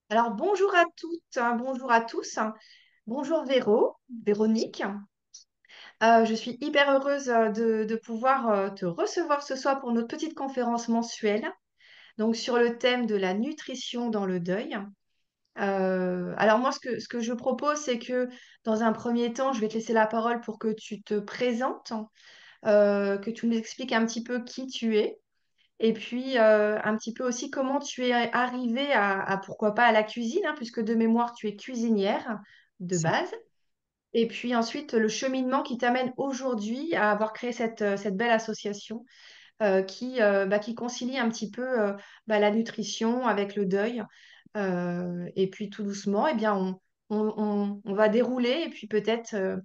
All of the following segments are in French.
Alors bonjour à toutes, hein, bonjour à tous, hein. Bonjour Véronique. Je suis hyper heureuse de pouvoir te recevoir ce soir pour notre petite conférence mensuelle, donc sur le thème de la nutrition dans le deuil. Alors moi, ce que je propose, c'est que dans un premier temps, je vais te laisser la parole pour que tu te présentes, que tu nous expliques un petit peu qui tu es. Et puis, un petit peu aussi comment tu es arrivée pourquoi pas à la cuisine, hein, puisque de mémoire, tu es cuisinière de C'est base. Et puis ensuite, le cheminement qui t'amène aujourd'hui à avoir créé cette belle association qui concilie un petit peu la nutrition avec le deuil. Et puis tout doucement, eh bien, on va dérouler et puis peut-être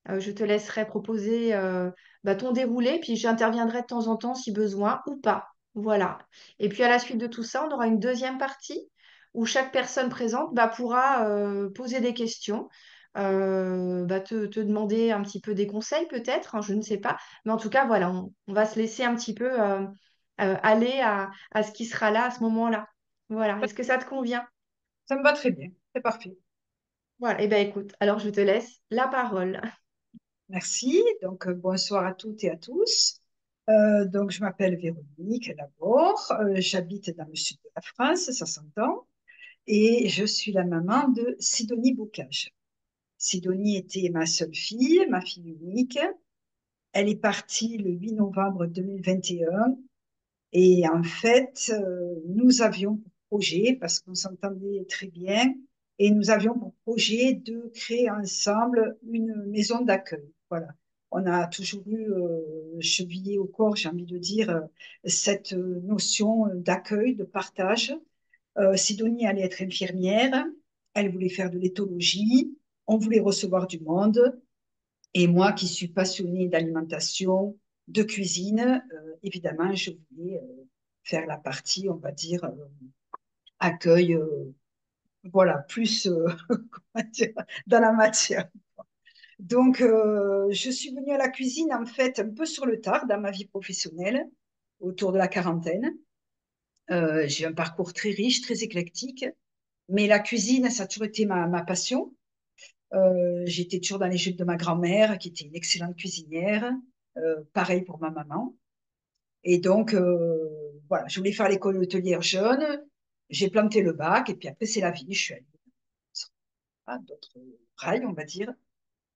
je te laisserai proposer ton déroulé, puis j'interviendrai de temps en temps si besoin ou pas. Voilà. Et puis à la suite de tout ça, on aura une deuxième partie où chaque personne présente pourra poser des questions, te demander un petit peu des conseils peut-être, hein, je ne sais pas. Mais en tout cas, voilà, on va se laisser un petit peu aller à ce qui sera là à ce moment-là. Voilà. Est-ce que ça te convient? Ça me va très bien, c'est parfait. Voilà. Eh bien, écoute, alors je te laisse la parole. Merci. Donc, bonsoir à toutes et à tous. Donc, je m'appelle Véronique d'abord. J'habite dans le sud de la France, ça s'entend. Et je suis la maman de Sidonie Bocage. Sidonie était ma seule fille, ma fille unique. Elle est partie le 8 novembre 2021. Et en fait, nous avions pour projet, parce qu'on s'entendait très bien, et nous avions pour projet de créer ensemble une maison d'accueil. Voilà. On a toujours eu chevillé au corps, j'ai envie de dire, cette notion d'accueil, de partage. Sidonie allait être infirmière, elle voulait faire de l'éthologie, on voulait recevoir du monde, et moi qui suis passionnée d'alimentation, de cuisine, évidemment, je voulais faire la partie, on va dire, accueil, voilà, plus comment dire, dans la matière. Donc, je suis venue à la cuisine, en fait, un peu sur le tard dans ma vie professionnelle, autour de la quarantaine. J'ai un parcours très riche, très éclectique, mais la cuisine, ça a toujours été ma passion. J'étais toujours dans les jupes de ma grand-mère, qui était une excellente cuisinière. Pareil pour ma maman. Et donc, voilà, je voulais faire l'école hôtelière jeune. J'ai planté le bac, et puis après, c'est la vie. Je suis allée à d'autres rails, on va dire.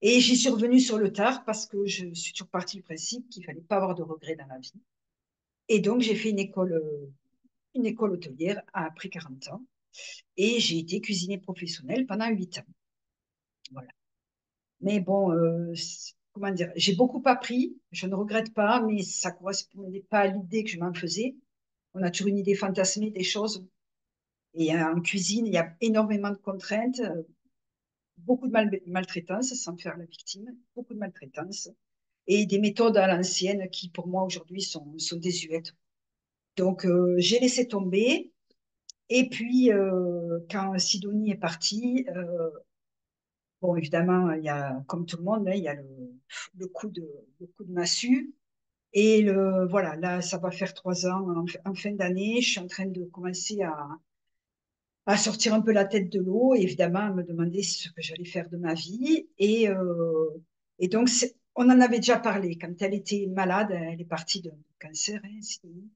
Et j'y suis revenue sur le tard parce que je suis toujours partie du principe qu'il fallait pas avoir de regrets dans la vie. Et donc, j'ai fait une école hôtelière après 40 ans. Et j'ai été cuisinier professionnelle pendant 8 ans. Voilà. Mais bon, comment dire, j'ai beaucoup appris, je ne regrette pas, mais ça ne correspondait pas à l'idée que je m'en faisais. On a toujours une idée fantasmée des choses. Et en cuisine, il y a énormément de contraintes, beaucoup de maltraitance, sans faire la victime, beaucoup de maltraitance, et des méthodes à l'ancienne qui, pour moi, aujourd'hui, sont désuètes. Donc, j'ai laissé tomber. Et puis, quand Sidonie est partie, bon, évidemment, il y a, comme tout le monde, hein, il y a le le coup de massue. Et voilà, là, ça va faire 3 ans en fin d'année. Je suis en train de commencer à sortir un peu la tête de l'eau et évidemment à me demander ce que j'allais faire de ma vie. Et donc, on en avait déjà parlé. Quand elle était malade, elle est partie de cancer, hein, Sylvie.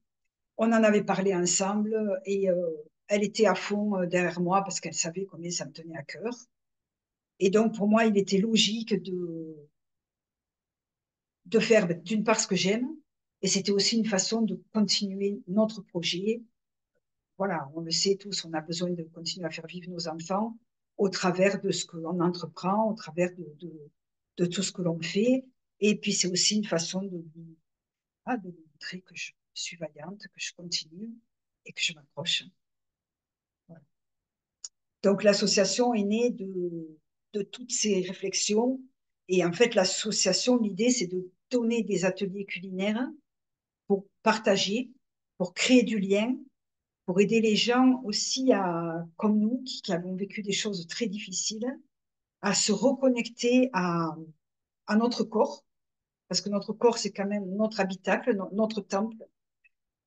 On en avait parlé ensemble et elle était à fond derrière moi parce qu'elle savait combien ça me tenait à cœur. Et donc, pour moi, il était logique de faire d'une part ce que j'aime, et c'était aussi une façon de continuer notre projet. Voilà, on le sait tous, on a besoin de continuer à faire vivre nos enfants au travers de ce que l'on entreprend, au travers de tout ce que l'on fait. Et puis c'est aussi une façon de lui montrer que je suis vaillante, que je continue et que je m'approche. Voilà. Donc l'association est née de toutes ces réflexions. Et en fait, l'association, l'idée, c'est de donner des ateliers culinaires pour partager, pour créer du lien, pour aider les gens aussi comme nous, qui avons vécu des choses très difficiles, à se reconnecter à notre corps, parce que notre corps, c'est quand même notre habitacle, notre temple.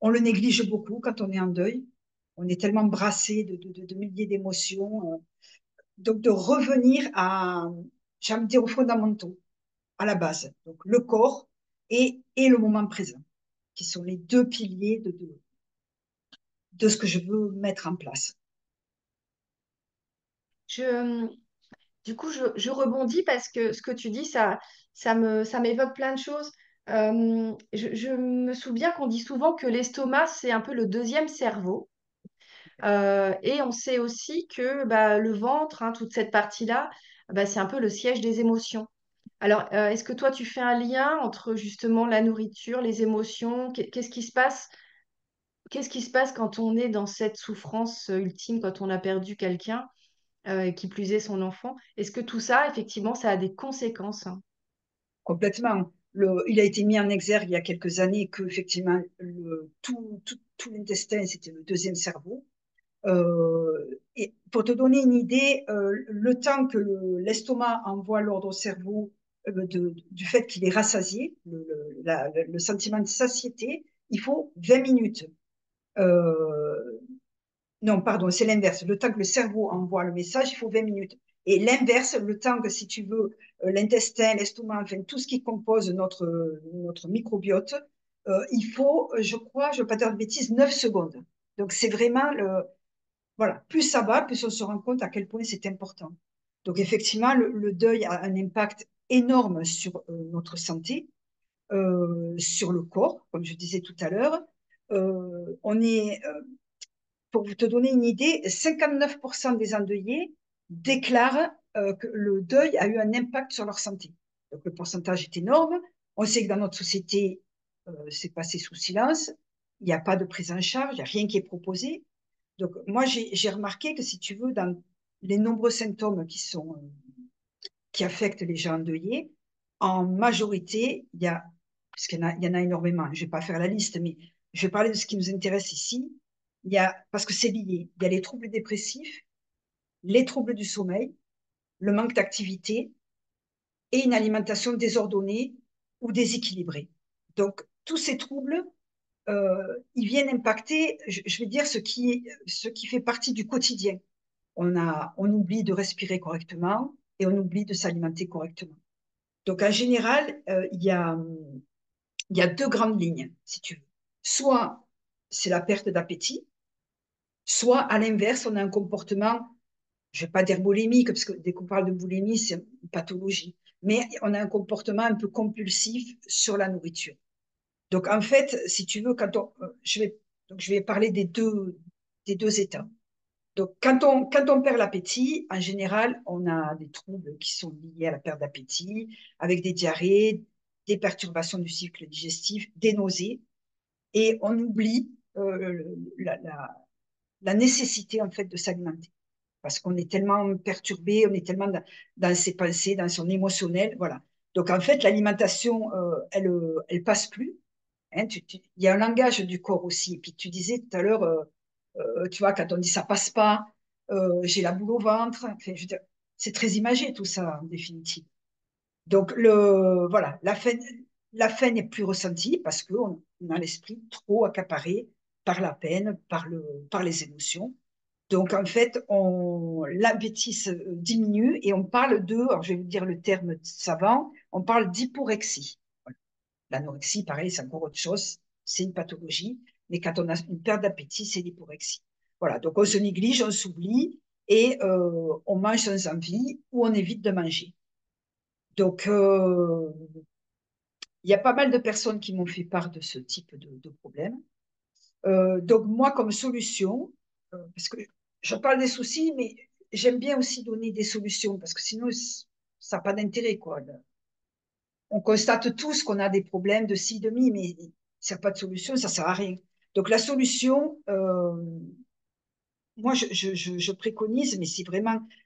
On le néglige beaucoup quand on est en deuil. On est tellement brassé de milliers d'émotions. Donc, de revenir à, j'ai envie de dire, aux fondamentaux, à la base. Donc, le corps et le moment présent, qui sont les deux piliers de ce que je veux mettre en place. Je, du coup, je rebondis parce que ce que tu dis, ça m'évoque plein de choses. Je me souviens qu'on dit souvent que l'estomac, c'est un peu le deuxième cerveau. Et on sait aussi que bah, le ventre, hein, toute cette partie-là, bah, c'est un peu le siège des émotions. Alors, est-ce que toi, tu fais un lien entre justement la nourriture, les émotions? Qu'est-ce qui se passe? Qu'est-ce qui se passe quand on est dans cette souffrance ultime, quand on a perdu quelqu'un, qui plus est son enfant? Est-ce que tout ça, effectivement, ça a des conséquences, hein? Complètement. Il a été mis en exergue il y a quelques années que effectivement tout l'intestin c'était le deuxième cerveau. Et pour te donner une idée, le temps que l'estomac envoie l'ordre au cerveau du fait qu'il est rassasié, le sentiment de satiété, il faut 20 minutes. Euh, non, pardon, c'est l'inverse. Le temps que le cerveau envoie le message, il faut 20 minutes. Et l'inverse, le temps que, si tu veux, l'intestin, l'estomac, enfin, tout ce qui compose notre microbiote, il faut, je crois, je ne veux pas dire de bêtises, 9 secondes. Donc, c'est vraiment voilà, plus ça va, plus on se rend compte à quel point c'est important. Donc, effectivement, le deuil a un impact énorme sur notre santé, sur le corps, comme je disais tout à l'heure. On est pour vous te donner une idée, 59% des endeuillés déclarent que le deuil a eu un impact sur leur santé. Donc le pourcentage est énorme. On sait que dans notre société, c'est passé sous silence. Il n'y a pas de prise en charge, il n'y a rien qui est proposé. Donc moi, j'ai remarqué que si tu veux, dans les nombreux symptômes qui affectent les gens endeuillés, en majorité, il y en a énormément, je ne vais pas faire la liste, mais je vais parler de ce qui nous intéresse ici. Parce que c'est lié, il y a les troubles dépressifs, les troubles du sommeil, le manque d'activité et une alimentation désordonnée ou déséquilibrée. Donc, tous ces troubles, ils viennent impacter, je vais dire, ce qui fait partie du quotidien. On oublie de respirer correctement et on oublie de s'alimenter correctement. Donc, en général, il y a deux grandes lignes, si tu veux. Soit c'est la perte d'appétit, soit à l'inverse, on a un comportement, je ne vais pas dire boulimique, parce que dès qu'on parle de boulimie, c'est une pathologie, mais on a un comportement un peu compulsif sur la nourriture. Donc, en fait, si tu veux, je vais parler des deux états. Donc, quand on perd l'appétit, en général, on a des troubles qui sont liés à la perte d'appétit, avec des diarrhées, des perturbations du cycle digestif, des nausées, et on oublie la nécessité en fait de s'alimenter parce qu'on est tellement perturbé, on est tellement dans ses pensées, dans son émotionnel, voilà. Donc en fait, l'alimentation, elle passe plus. Hein, il y a un langage du corps aussi. Et puis tu disais tout à l'heure, tu vois, quand on dit ça passe pas, j'ai la boule au ventre. Enfin, je veux dire, c'est très imagé tout ça en définitive. Donc voilà, la faim n'est plus ressentie parce qu'on a l'esprit trop accaparé par la peine, par les émotions. Donc, en fait, l'appétit diminue et on parle alors je vais vous dire le terme savant, on parle d'hyporexie. Voilà. L'anorexie, pareil, c'est encore autre chose, c'est une pathologie, mais quand on a une perte d'appétit, c'est l'hyporexie. Voilà, donc on se néglige, on s'oublie et on mange sans envie ou on évite de manger. Donc, il y a pas mal de personnes qui m'ont fait part de ce type de problème. Donc, moi, comme solution, parce que je parle des soucis, mais j'aime bien aussi donner des solutions, parce que sinon, ça n'a pas d'intérêt, quoi. On constate tous qu'on a des problèmes de ci, de mi, mais s'il n'y a pas de solution, ça ne sert à rien. Donc, la solution, moi, je préconise, mais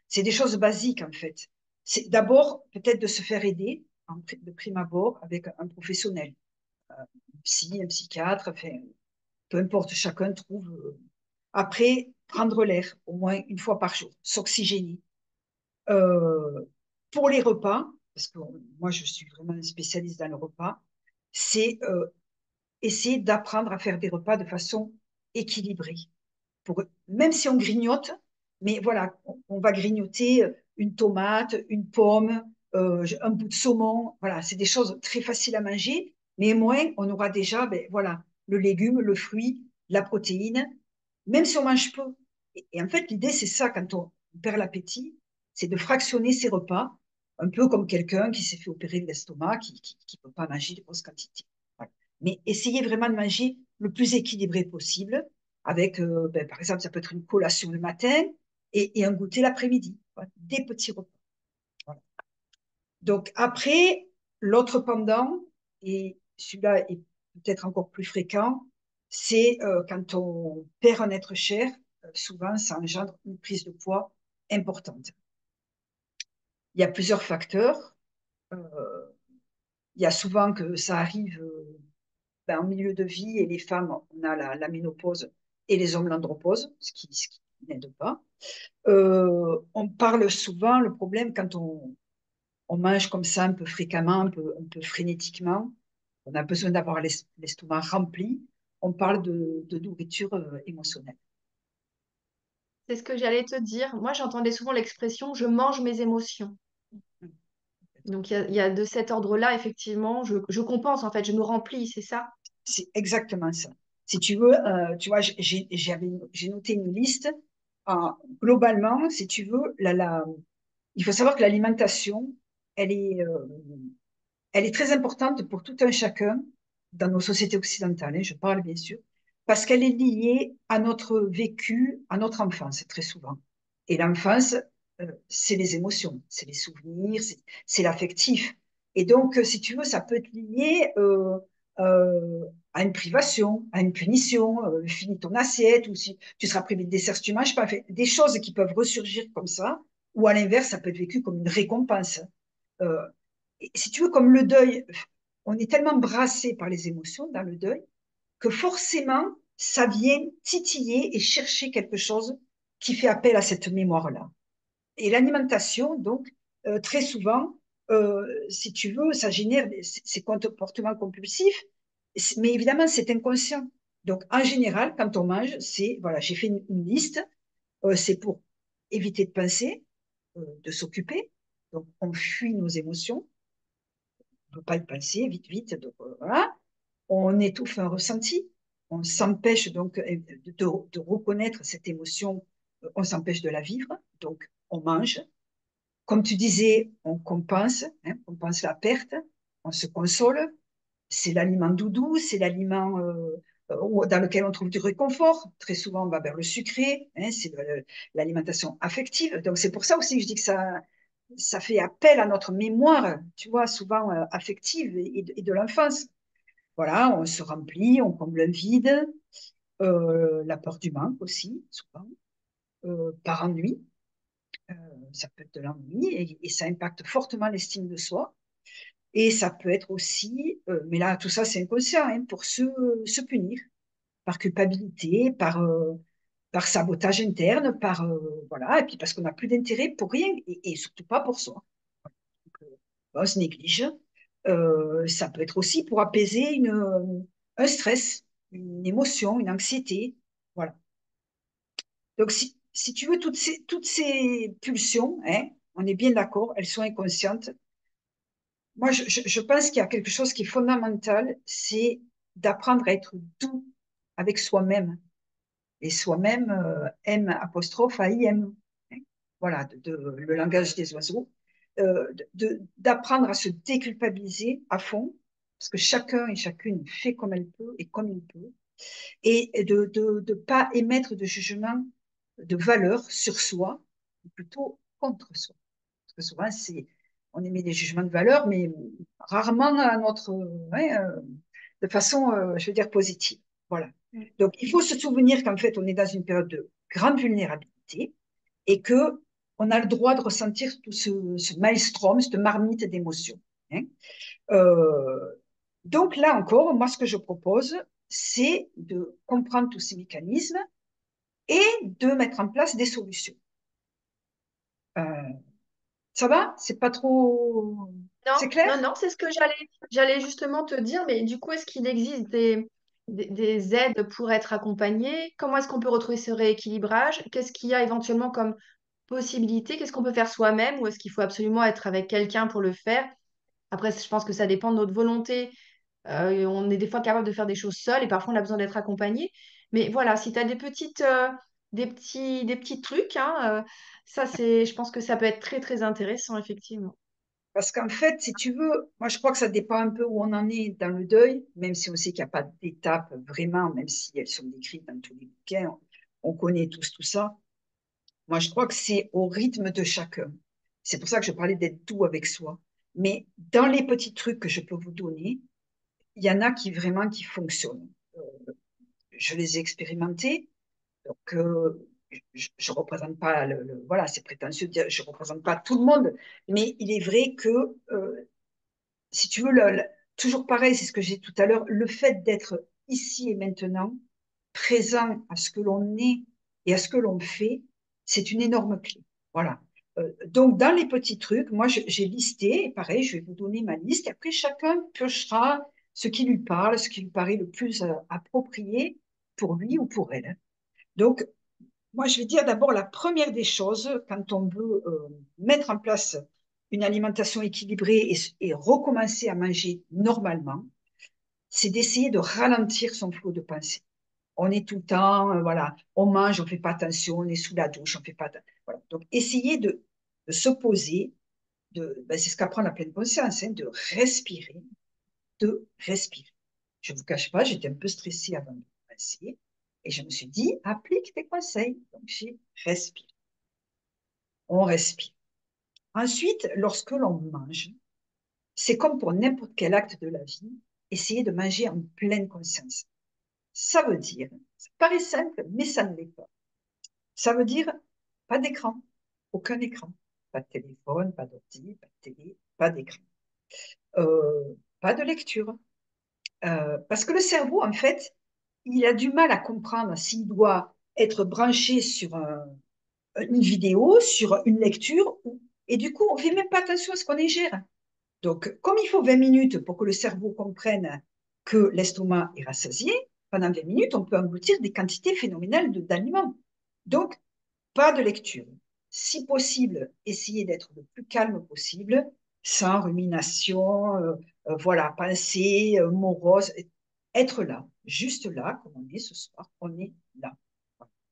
c'est des choses basiques, en fait. C'est d'abord, peut-être, de se faire aider, de prime abord, avec un professionnel, un psy, un psychiatre, enfin, peu importe, chacun trouve. Après, prendre l'air au moins une fois par jour, s'oxygéner. Euh, pour les repas, parce que moi je suis vraiment un spécialiste dans le repas, c'est essayer d'apprendre à faire des repas de façon équilibrée. même si on grignote, mais voilà, on va grignoter une tomate, une pomme, un bout de saumon. Voilà, c'est des choses très faciles à manger, mais moins on aura déjà, ben, voilà, le légume, le fruit, la protéine, même si on mange peu. Et en fait, l'idée, c'est ça, quand on perd l'appétit, c'est de fractionner ses repas, un peu comme quelqu'un qui s'est fait opérer de l'estomac, qui ne peut pas manger de grosses quantités. Voilà. Mais essayez vraiment de manger le plus équilibré possible, avec, ben, par exemple, ça peut être une collation le matin et un goûter l'après-midi. Voilà. Des petits repas. Voilà. Donc après, l'autre pendant, et celui-là est peut-être encore plus fréquent, c'est quand on perd un être cher, souvent ça engendre une prise de poids importante. Il y a plusieurs facteurs. Euh, il y a souvent que ça arrive ben, en milieu de vie et les femmes, on a la ménopause et les hommes l'andropause, ce qui n'aide pas. On parle souvent, le problème, quand on mange comme ça un peu fréquemment, un peu frénétiquement, on a besoin d'avoir l'estomac rempli, on parle de nourriture émotionnelle. C'est ce que j'allais te dire. Moi, j'entendais souvent l'expression je mange mes émotions. Donc, il y a de cet ordre-là, effectivement, je compense, en fait, je me remplis, c'est ça? C'est exactement ça. Si tu veux, tu vois, j'ai noté une liste. Globalement, si tu veux, il faut savoir que l'alimentation, elle est, euh, elle est très importante pour tout un chacun dans nos sociétés occidentales, hein, je parle bien sûr, parce qu'elle est liée à notre vécu, à notre enfance, très souvent. Et l'enfance, c'est les émotions, c'est les souvenirs, c'est l'affectif. Et donc, si tu veux, ça peut être lié à une privation, à une punition, finis ton assiette, ou si tu seras privé de dessert si tu manges pas, enfin, des choses qui peuvent ressurgir comme ça, ou à l'inverse, ça peut être vécu comme une récompense. Euh, Si tu veux, comme le deuil, on est tellement brassé par les émotions dans le deuil que forcément, ça vient titiller et chercher quelque chose qui fait appel à cette mémoire-là. Et l'alimentation, donc, très souvent, si tu veux, ça génère ces comportements compulsifs, mais évidemment, c'est inconscient. Donc, en général, quand on mange, c'est, voilà, j'ai fait une liste, c'est pour éviter de penser, de s'occuper. Donc, on fuit nos émotions, ne peut pas y penser, vite, vite. Donc, voilà. On étouffe un ressenti. On s'empêche donc de reconnaître cette émotion. On s'empêche de la vivre. Donc, on mange. Comme tu disais, on compense, hein, on compense la perte. On se console. C'est l'aliment doudou, c'est l'aliment dans lequel on trouve du réconfort. Très souvent, on va vers le sucré, hein, c'est l'alimentation affective. Donc, c'est pour ça aussi que je dis que ça fait appel à notre mémoire, tu vois, souvent affective et de l'enfance. Voilà, on se remplit, on comble un vide, la peur du manque aussi, souvent, par ennui, ça peut être de l'ennui et ça impacte fortement l'estime de soi. Et ça peut être aussi, mais là, tout ça, c'est inconscient, hein, pour se punir, par culpabilité, par sabotage interne, voilà, et puis parce qu'on n'a plus d'intérêt pour rien et surtout pas pour soi. Donc, on se néglige. Ça peut être aussi pour apaiser un stress, une émotion, une anxiété. Voilà. Donc, si tu veux, toutes ces pulsions, hein, on est bien d'accord, elles sont inconscientes. Moi, je pense qu'il y a quelque chose qui est fondamental, c'est d'apprendre à être doux avec soi-même. Et soi-même, M apostrophe A-I-M. Hein. Voilà, le langage des oiseaux. D'apprendre à se déculpabiliser à fond, parce que chacun et chacune fait comme elle peut et comme il peut, et de pas émettre de jugement de valeur sur soi, ou plutôt contre soi. Parce que souvent, on émet des jugements de valeur, mais rarement ouais, de façon, je veux dire, positive. Voilà. Mm. Donc, il faut se souvenir qu'en fait, on est dans une période de grande vulnérabilité et que on a le droit de ressentir tout ce maelstrom, cette marmite d'émotions. Hein. Euh, donc là encore, moi, ce que je propose, c'est de comprendre tous ces mécanismes et de mettre en place des solutions. Euh, Ça va? C'est pas trop. Non, C'est clair? non, non, c'est ce que j'allais justement te dire, mais du coup, est-ce qu'il existe des aides pour être accompagné? Comment est-ce qu'on peut retrouver ce rééquilibrage? Qu'est-ce qu'il y a éventuellement comme possibilité? Qu'est-ce qu'on peut faire soi-même ou est-ce qu'il faut absolument être avec quelqu'un pour le faire? Après, je pense que ça dépend de notre volonté. On est des fois capable de faire des choses seul et parfois on a besoin d'être accompagné. Mais voilà, si tu as des petits trucs, hein, ça je pense que ça peut être très très intéressant, effectivement. Parce qu'en fait, si tu veux, moi je crois que ça dépend un peu où on en est dans le deuil, même si on sait qu'il n'y a pas d'étape vraiment, même si elles sont décrites dans tous les bouquins, on connaît tous tout ça. Moi je crois que c'est au rythme de chacun. C'est pour ça que je parlais d'être doux avec soi. Mais dans les petits trucs que je peux vous donner, il y en a qui vraiment qui fonctionnent. Je les ai expérimentés. Donc, je ne représente pas voilà, c'est prétentieux de dire je ne représente pas tout le monde, mais il est vrai que, si tu veux, toujours pareil, c'est ce que j'ai dit tout à l'heure, le fait d'être ici et maintenant, présent à ce que l'on est et à ce que l'on fait, c'est une énorme clé. Voilà. Donc, dans les petits trucs, moi, j'ai listé, et pareil, je vais vous donner ma liste, et après, chacun piochera ce qui lui parle, ce qui lui paraît le plus approprié pour lui ou pour elle. Donc, moi, je vais dire d'abord la première des choses quand on veut mettre en place une alimentation équilibrée et recommencer à manger normalement, c'est d'essayer de ralentir son flot de pensée. On est tout le temps, voilà, on mange, on ne fait pas attention, on est sous la douche, on ne fait pas attention. Voilà. Donc, essayer de se poser, ben, c'est ce qu'apprend la pleine conscience, hein, de respirer, de respirer. Je ne vous cache pas, j'étais un peu stressée avant de commencer et je me suis dit, applique tes conseils. Donc, j'ai respiré. On respire. Ensuite, lorsque l'on mange, c'est comme pour n'importe quel acte de la vie, essayer de manger en pleine conscience. Ça veut dire, ça paraît simple, mais ça ne l'est pas. Ça veut dire pas d'écran, aucun écran, pas de téléphone, pas d'ordi, pas de télé, pas d'écran, pas de lecture. Parce que le cerveau, en fait, il a du mal à comprendre s'il doit être branché sur une vidéo, sur une lecture, et du coup, on ne fait même pas attention à ce qu'on ingère. Donc, comme il faut 20 minutes pour que le cerveau comprenne que l'estomac est rassasié, pendant 20 minutes, on peut engloutir des quantités phénoménales d'aliments. Donc, pas de lecture. Si possible, essayez d'être le plus calme possible, sans rumination, voilà, pensée morose. Être là, juste là, comme on est ce soir, on est là.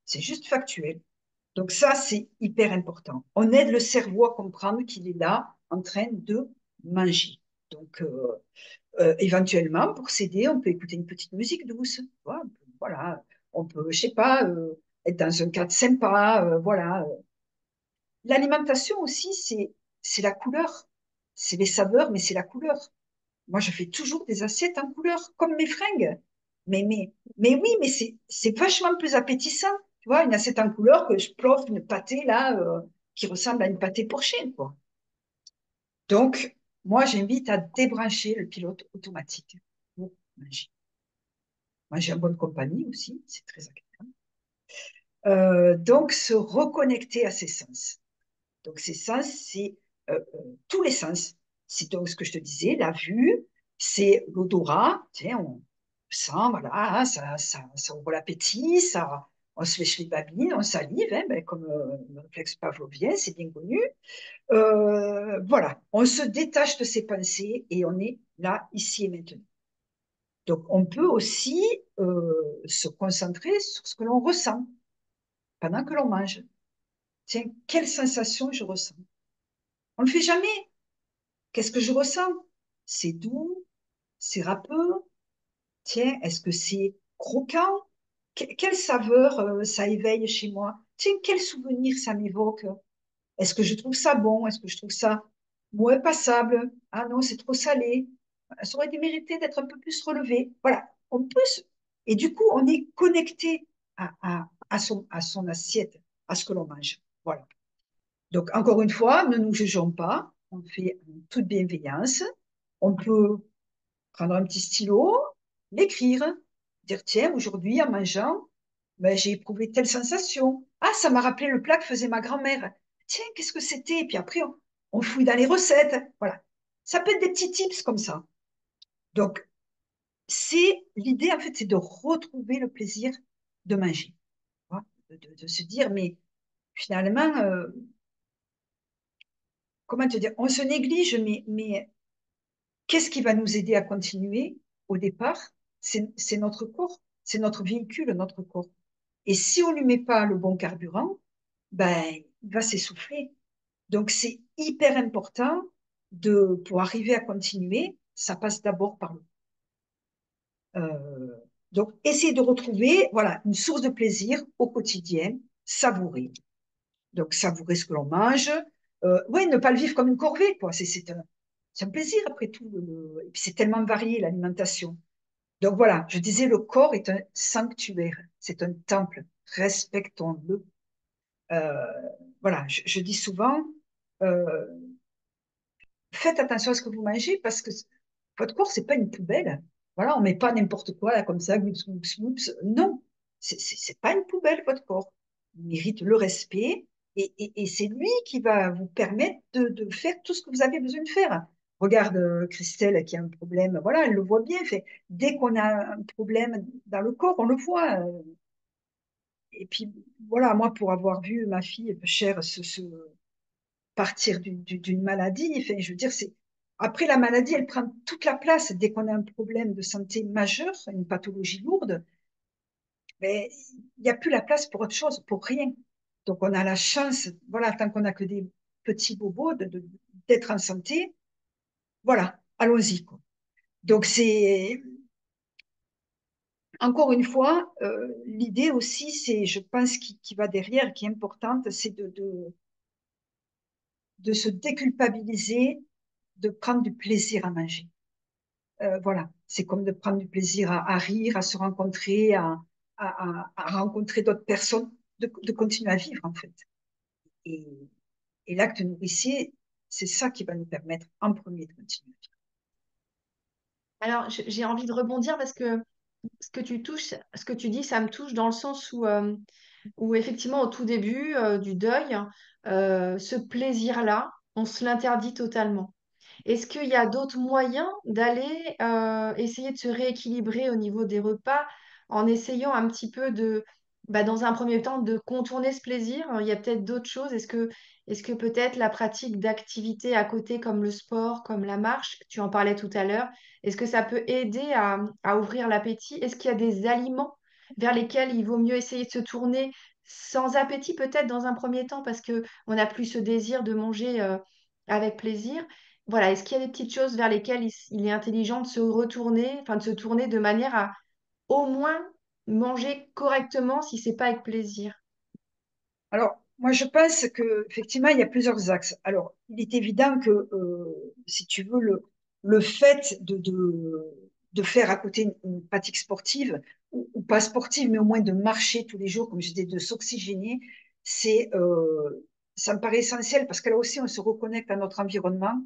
C'est juste factuel. Donc ça, c'est hyper important. On aide le cerveau à comprendre qu'il est là en train de manger. Donc, éventuellement, pour s'aider, on peut écouter une petite musique douce. Voilà, on peut, je sais pas, être dans un cadre sympa. Voilà. L'alimentation aussi, c'est la couleur. C'est les saveurs, mais c'est la couleur. Moi, je fais toujours des assiettes en couleur, comme mes fringues. Mais oui, mais c'est vachement plus appétissant. Tu vois, une assiette en couleur que je ploffe une pâtée là, qui ressemble à une pâtée pour chien, quoi. Donc, moi, j'invite à débrancher le pilote automatique pour manger. Manger en bonne compagnie aussi, c'est très agréable. Donc, se reconnecter à ses sens. Donc, ces sens, c'est tous les sens. C'est donc ce que je te disais, la vue, c'est l'odorat. Tiens, on sent, voilà, hein, ça ouvre l'appétit, on se lèche les babines, on salive, hein, ben, comme le réflexe pavlovien, c'est bien connu. Voilà, on se détache de ses pensées et on est là, ici et maintenant. Donc, on peut aussi se concentrer sur ce que l'on ressent pendant que l'on mange. Tiens, quelle sensation je ressens? On ne le fait jamais. Qu'est-ce que je ressens? C'est doux, c'est râpeux. Tiens, est-ce que c'est croquant? Quelle saveur ça éveille chez moi? Tiens, quel souvenir ça m'évoque? Est-ce que je trouve ça bon? Est-ce que je trouve ça moins passable? Ah non, c'est trop salé. Ça aurait été mérité d'être un peu plus relevé. Voilà, on peut et du coup, on est connecté à son assiette, à ce que l'on mange. Voilà. Donc, encore une fois, ne nous jugeons pas. On fait en toute bienveillance. On peut prendre un petit stylo, l'écrire, dire, tiens, aujourd'hui, en mangeant, ben, j'ai éprouvé telle sensation. Ah, ça m'a rappelé le plat que faisait ma grand-mère. Tiens, qu'est-ce que c'était? Et puis après, on fouille dans les recettes. Voilà. Ça peut être des petits tips comme ça. Donc, c'est l'idée, en fait, c'est de retrouver le plaisir de manger. Tu vois, de se dire, mais finalement, comment te dire, on se néglige, mais qu'est-ce qui va nous aider à continuer au départ? C'est notre corps, c'est notre véhicule, notre corps. Et si on ne lui met pas le bon carburant, ben, il va s'essouffler. Donc, c'est hyper important pour arriver à continuer, ça passe d'abord par le. Euh, donc, essayer de retrouver, voilà, une source de plaisir au quotidien, savourer. Donc, savourer ce que l'on mange. Ouais, ne pas le vivre comme une corvée, quoi. C'est un plaisir après tout. Et puis, c'est tellement varié l'alimentation. Donc, voilà, je disais, le corps est un sanctuaire, c'est un temple. Respectons-le. Euh, voilà, je dis souvent, euh, faites attention à ce que vous mangez parce que votre corps, c'est pas une poubelle. Voilà, on met pas n'importe quoi là, comme ça, gloups, gloups, gloups. Non, c'est pas une poubelle, votre corps. Il mérite le respect et c'est lui qui va vous permettre de faire tout ce que vous avez besoin de faire. Regarde Christelle qui a un problème, voilà, elle le voit bien. Fait, dès qu'on a un problème dans le corps, on le voit. Et puis voilà, moi, pour avoir vu ma fille chère partir d'une maladie. Enfin, je veux dire, après la maladie, elle prend toute la place. Dès qu'on a un problème de santé majeur, une pathologie lourde, mais il n'y a plus la place pour autre chose, pour rien. Donc on a la chance, voilà, tant qu'on n'a que des petits bobos, d'être en santé, voilà, allons-y, quoi. Donc c'est encore une fois, l'idée aussi, c'est, je pense, qui va derrière, qui est importante, c'est de se déculpabiliser, de prendre du plaisir à manger. Voilà, c'est comme de prendre du plaisir à rire, à se rencontrer, à rencontrer d'autres personnes, de continuer à vivre en fait. Et, et l'acte nourricier, c'est ça qui va nous permettre en premier de continuer à vivre. Alors, j'ai envie de rebondir parce que ce que tu touches, ce que tu dis, ça me touche dans le sens où effectivement, au tout début du deuil, ce plaisir-là, on se l'interdit totalement. Est-ce qu'il y a d'autres moyens d'aller essayer de se rééquilibrer au niveau des repas en essayant un petit peu dans un premier temps, de contourner ce plaisir? Il y a peut-être d'autres choses. Est-ce que peut-être la pratique d'activités à côté comme le sport, comme la marche, tu en parlais tout à l'heure, est-ce que ça peut aider à ouvrir l'appétit? Est-ce qu'il y a des aliments vers lesquels il vaut mieux essayer de se tourner sans appétit peut-être dans un premier temps parce que on n'a plus ce désir de manger avec plaisir? Voilà, est-ce qu'il y a des petites choses vers lesquelles il est intelligent de se retourner, enfin de se tourner de manière à au moins manger correctement si c'est pas avec plaisir? Alors, moi, je pense que effectivement, il y a plusieurs axes. Alors, il est évident que, si tu veux, le fait de faire à côté une pratique sportive, ou pas sportive, mais au moins de marcher tous les jours, comme je disais, de s'oxygéner, c'est, ça me paraît essentiel parce que là aussi, on se reconnecte à notre environnement,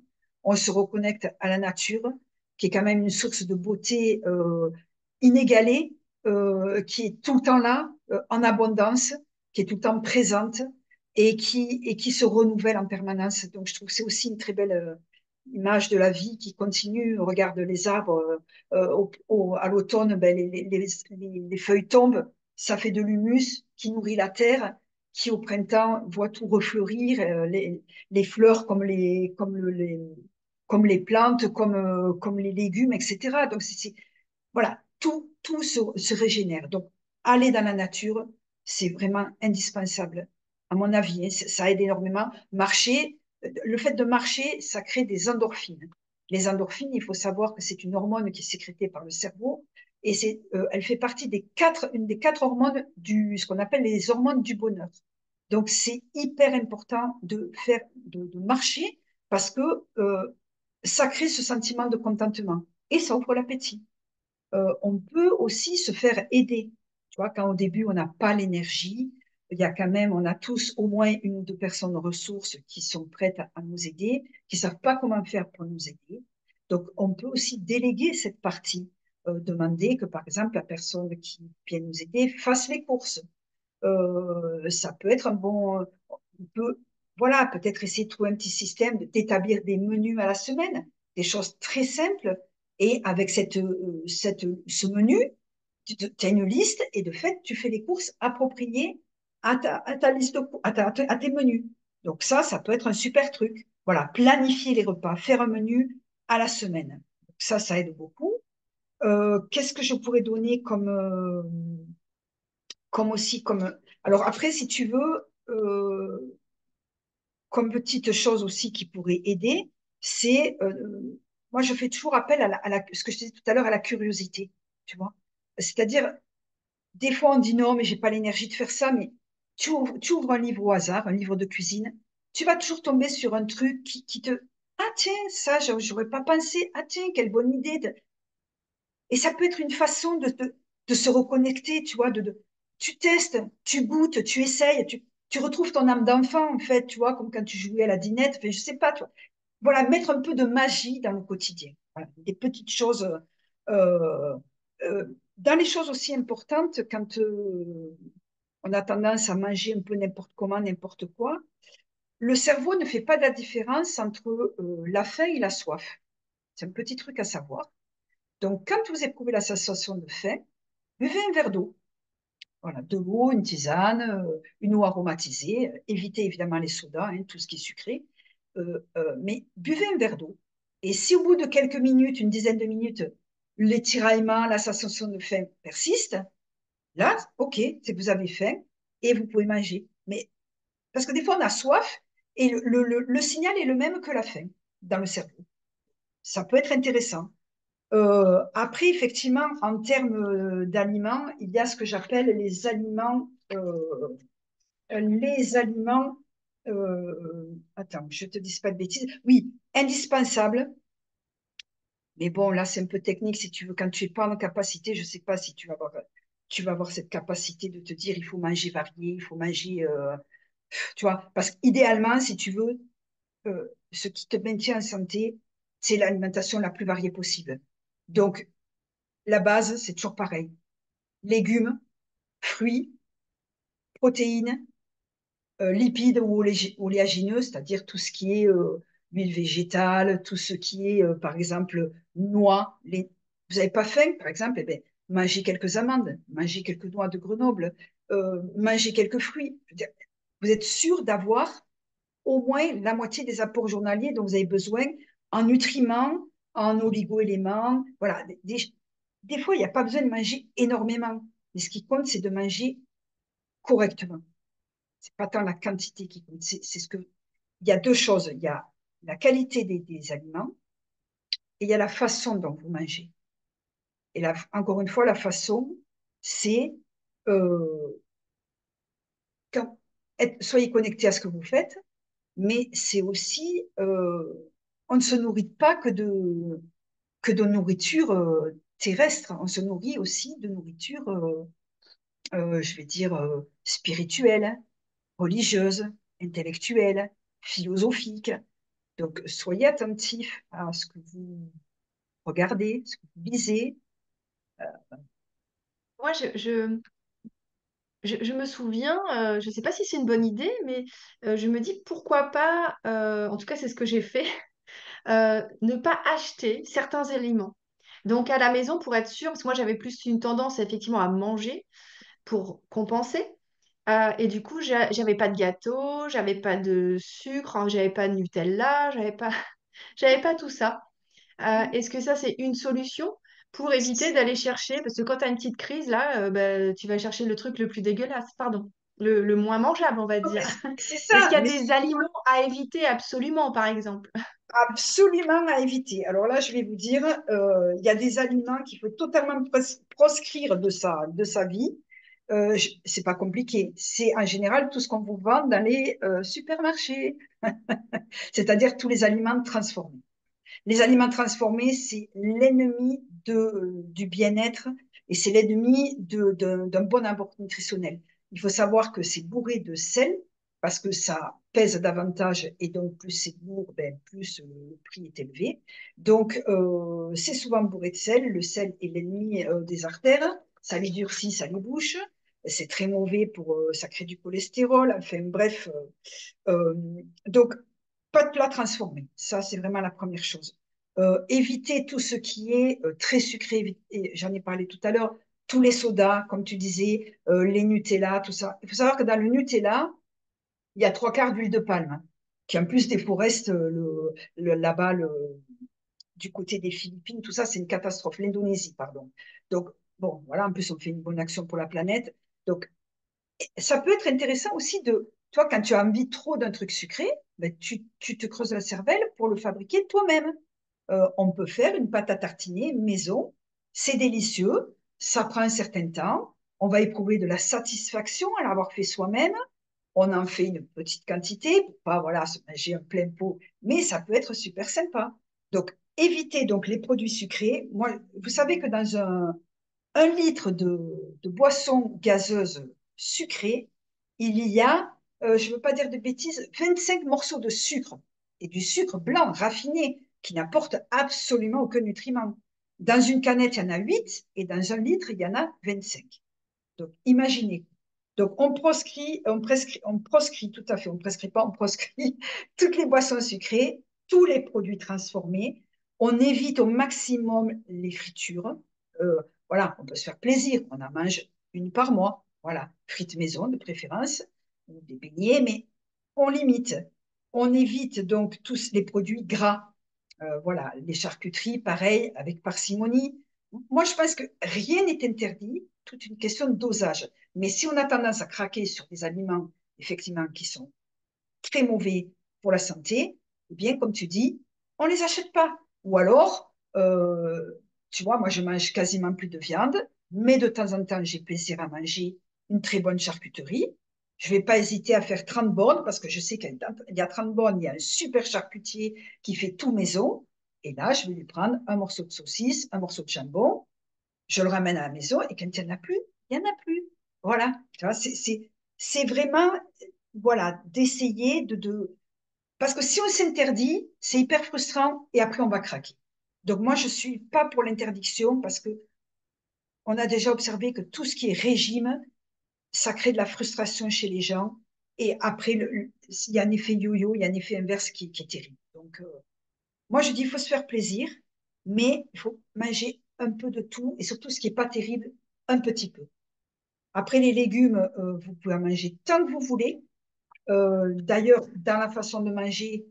on se reconnecte à la nature, qui est quand même une source de beauté inégalée, qui est tout le temps là, en abondance, qui est tout le temps présente et qui se renouvelle en permanence. Donc, je trouve que c'est aussi une très belle image de la vie qui continue. On regarde les arbres, à l'automne, ben, les feuilles tombent, ça fait de l'humus qui nourrit la terre, qui au printemps voit tout refleurir, les fleurs comme les plantes, comme les légumes, etc. Donc, voilà, tout se régénère. Donc, aller dans la nature, c'est vraiment indispensable, à mon avis, hein. Ça aide énormément. Marcher, le fait de marcher, ça crée des endorphines. Les endorphines, il faut savoir que c'est une hormone qui est sécrétée par le cerveau et elle fait partie une des quatre hormones ce qu'on appelle les hormones du bonheur. Donc, c'est hyper important de marcher parce que ça crée ce sentiment de contentement et ça ouvre l'appétit. On peut aussi se faire aider. Tu vois, quand au début, on n'a pas l'énergie, il y a quand même, on a tous au moins une ou deux personnes ressources qui sont prêtes à nous aider, qui ne savent pas comment faire pour nous aider. Donc, on peut aussi déléguer cette partie, demander que, par exemple, la personne qui vient nous aider fasse les courses. Ça peut être un bon, on peut, voilà, peut-être essayer de trouver un petit système d'établir des menus à la semaine, des choses très simples Et avec ce menu, tu as une liste et de fait, tu fais les courses appropriées à ta liste, à tes menus. Donc ça peut être un super truc. Voilà, planifier les repas, faire un menu à la semaine. Donc ça aide beaucoup. Qu'est-ce que je pourrais donner comme aussi comme. Alors après, si tu veux, comme petite chose aussi qui pourrait aider, c'est moi je fais toujours appel ce que je disais tout à l'heure à la curiosité, tu vois. C'est-à-dire des fois, on dit non, mais j'ai pas l'énergie de faire ça, mais tu ouvres un livre au hasard, un livre de cuisine, tu vas toujours tomber sur un truc qui te. Ah tiens, ça, j'aurais pas pensé. Ah tiens, quelle bonne idée. Et ça peut être une façon de se reconnecter, tu vois, tu testes, tu goûtes, tu essayes, tu retrouves ton âme d'enfant, en fait, tu vois, comme quand tu jouais à la dinette, enfin, je sais pas, tu vois. Voilà, mettre un peu de magie dans le quotidien. Voilà, des petites choses. euh, dans les choses aussi importantes, quand on a tendance à manger un peu n'importe comment, n'importe quoi, le cerveau ne fait pas la différence entre la faim et la soif. C'est un petit truc à savoir. Donc, quand vous éprouvez la sensation de faim, buvez un verre d'eau. Voilà, de l'eau, une tisane, une eau aromatisée. Évitez évidemment les sodas, hein, tout ce qui est sucré. Mais buvez un verre d'eau. Et si au bout de quelques minutes, une dizaine de minutes, les tiraillements, la sensation de faim persiste, là, ok, c'est que vous avez faim et vous pouvez manger. Mais parce que des fois, on a soif et le signal est le même que la faim dans le cerveau. Ça peut être intéressant. Après, effectivement, en termes d'aliments, il y a ce que j'appelle les aliments, attends, je te dis pas de bêtises, oui, indispensables. Mais bon, là, c'est un peu technique. Si tu veux, quand tu es pas en capacité, je sais pas si tu vas avoir cette capacité de te dire, il faut manger varié, il faut manger, tu vois, parce qu'idéalement, si tu veux, ce qui te maintient en santé, c'est l'alimentation la plus variée possible. Donc, la base, c'est toujours pareil. Légumes, fruits, protéines, lipides ou oléagineux, c'est-à-dire tout ce qui est huile végétale, tout ce qui est, par exemple, noix. Vous n'avez pas faim, par exemple, eh bien, mangez quelques amandes, mangez quelques noix de Grenoble, mangez quelques fruits. Je veux dire, vous êtes sûr d'avoir au moins la moitié des apports journaliers dont vous avez besoin en nutriments, en oligo-éléments. Voilà. Des fois, il n'y a pas besoin de manger énormément. Mais ce qui compte, c'est de manger correctement. C'est pas tant la quantité qui compte. C'est ce que. Il y a deux choses. Il y a la qualité des aliments et il y a la façon dont vous mangez. Et là, encore une fois, la façon, c'est euh, soyez connecté à ce que vous faites, mais c'est aussi, on ne se nourrit pas que de nourriture terrestre, on se nourrit aussi de nourriture, je vais dire, spirituelle, religieuse, intellectuelle, philosophique. Donc, soyez attentifs à ce que vous regardez, ce que vous lisez. Moi, je me souviens, je ne sais pas si c'est une bonne idée, mais je me dis pourquoi pas, en tout cas c'est ce que j'ai fait, ne pas acheter certains aliments. Donc à la maison, pour être sûre, parce que moi j'avais plus une tendance effectivement à manger pour compenser. Et du coup, j'avais pas de gâteau, j'avais pas de sucre, hein, j'avais pas de Nutella, j'avais pas tout ça. Est-ce que ça, c'est une solution pour éviter d'aller chercher, parce que quand tu as une petite crise, là, bah, tu vas chercher le truc le plus dégueulasse, pardon, le moins mangeable, on va dire. C'est Est-ce ça, qu'il y a mais des aliments à éviter absolument, par exemple? absolument à éviter. Alors là, je vais vous dire, il y a des aliments qu'il faut totalement proscrire de sa vie. C'est pas compliqué. C'est en général tout ce qu'on vous vend dans les supermarchés, c'est-à-dire tous les aliments transformés. Les aliments transformés, c'est l'ennemi du bien-être et c'est l'ennemi d'un bon apport nutritionnel. Il faut savoir que c'est bourré de sel parce que ça pèse davantage et donc plus c'est lourd, ben, plus le prix est élevé. Donc c'est souvent bourré de sel. Le sel est l'ennemi des artères. Ça les durcit, ça les bouche. C'est très mauvais pour, ça crée du cholestérol. Enfin bref, donc pas de plat transformé. Ça c'est vraiment la première chose. Éviter tout ce qui est très sucré, et j'en ai parlé tout à l'heure, tous les sodas, comme tu disais, les Nutella, tout ça. Il faut savoir que dans le Nutella, il y a trois quarts d'huile de palme, hein, qui en plus déforeste là-bas du côté des Philippines. Tout ça, c'est une catastrophe. L'Indonésie, pardon. Donc, bon, voilà, en plus, on fait une bonne action pour la planète. Donc, ça peut être intéressant aussi de, toi, quand tu as envie trop d'un truc sucré, ben, tu te creuses la cervelle pour le fabriquer toi-même. On peut faire une pâte à tartiner maison. C'est délicieux. Ça prend un certain temps. On va éprouver de la satisfaction à l'avoir fait soi-même. On en fait une petite quantité pour pas voilà, se manger un plein pot, mais ça peut être super sympa. Donc, évitez donc les produits sucrés. Moi, vous savez que dans un litre de boisson gazeuse sucrée, il y a, je ne veux pas dire de bêtises, 25 morceaux de sucre et du sucre blanc raffiné qui n'apporte absolument aucun nutriment. Dans une canette, il y en a 8 et dans un litre, il y en a 25. Donc, imaginez. Donc, on proscrit tout à fait, on ne prescrit pas, on proscrit toutes les boissons sucrées, tous les produits transformés. On évite au maximum les fritures. Euh, voilà, on peut se faire plaisir. On en mange une par mois. Voilà, frites maison de préférence, ou des beignets, mais on limite. On évite donc tous les produits gras. Voilà, les charcuteries, pareil, avec parcimonie. Moi, je pense que rien n'est interdit, toute une question de dosage. Mais si on a tendance à craquer sur des aliments, effectivement, qui sont très mauvais pour la santé, eh bien, comme tu dis, on ne les achète pas. Ou alors, tu vois, moi, je mange quasiment plus de viande, mais de temps en temps, j'ai plaisir à manger une très bonne charcuterie. Je ne vais pas hésiter à faire 30 bornes parce que je sais qu'il y a 30 bornes, il y a un super charcutier qui fait tout maison. Et là, je vais lui prendre un morceau de saucisse, un morceau de jambon, je le ramène à la maison et quand il n'y en a plus, il n'y en a plus. Voilà. Tu vois, c'est vraiment, voilà, d'essayer Parce que si on s'interdit, c'est hyper frustrant et après on va craquer. Donc moi, je ne suis pas pour l'interdiction parce que on a déjà observé que tout ce qui est régime, ça crée de la frustration chez les gens. Et après, il y a un effet yo-yo, il y a un effet inverse qui est terrible. Donc, moi, je dis, il faut se faire plaisir, mais il faut manger un peu de tout et surtout ce qui n'est pas terrible, un petit peu. Après, les légumes, vous pouvez en manger tant que vous voulez. D'ailleurs, dans la façon de manger,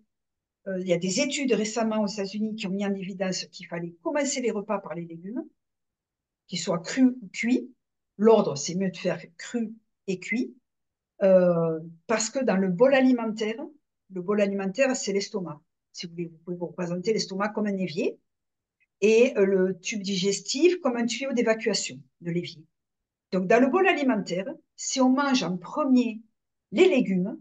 il y a des études récemment aux États-Unis qui ont mis en évidence qu'il fallait commencer les repas par les légumes, qu'ils soient crus ou cuits. L'ordre, c'est mieux de faire cru et cuit, parce que dans le bol alimentaire, c'est l'estomac. Si vous voulez, vous pouvez vous représenter l'estomac comme un évier et le tube digestif comme un tuyau d'évacuation de l'évier. Donc, dans le bol alimentaire, si on mange en premier les légumes,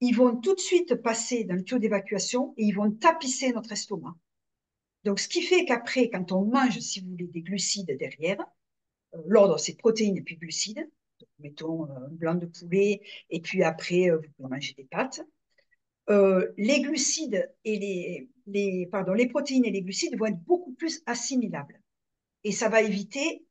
ils vont tout de suite passer dans le tuyau d'évacuation et ils vont tapisser notre estomac. Donc, ce qui fait qu'après, quand on mange, si vous voulez, des glucides derrière, l'ordre, c'est protéines et puis glucides. Donc, mettons un blanc de poulet et puis après, vous pouvez manger des pâtes. Les glucides et les protéines et les glucides vont être beaucoup plus assimilables. Et ça va éviter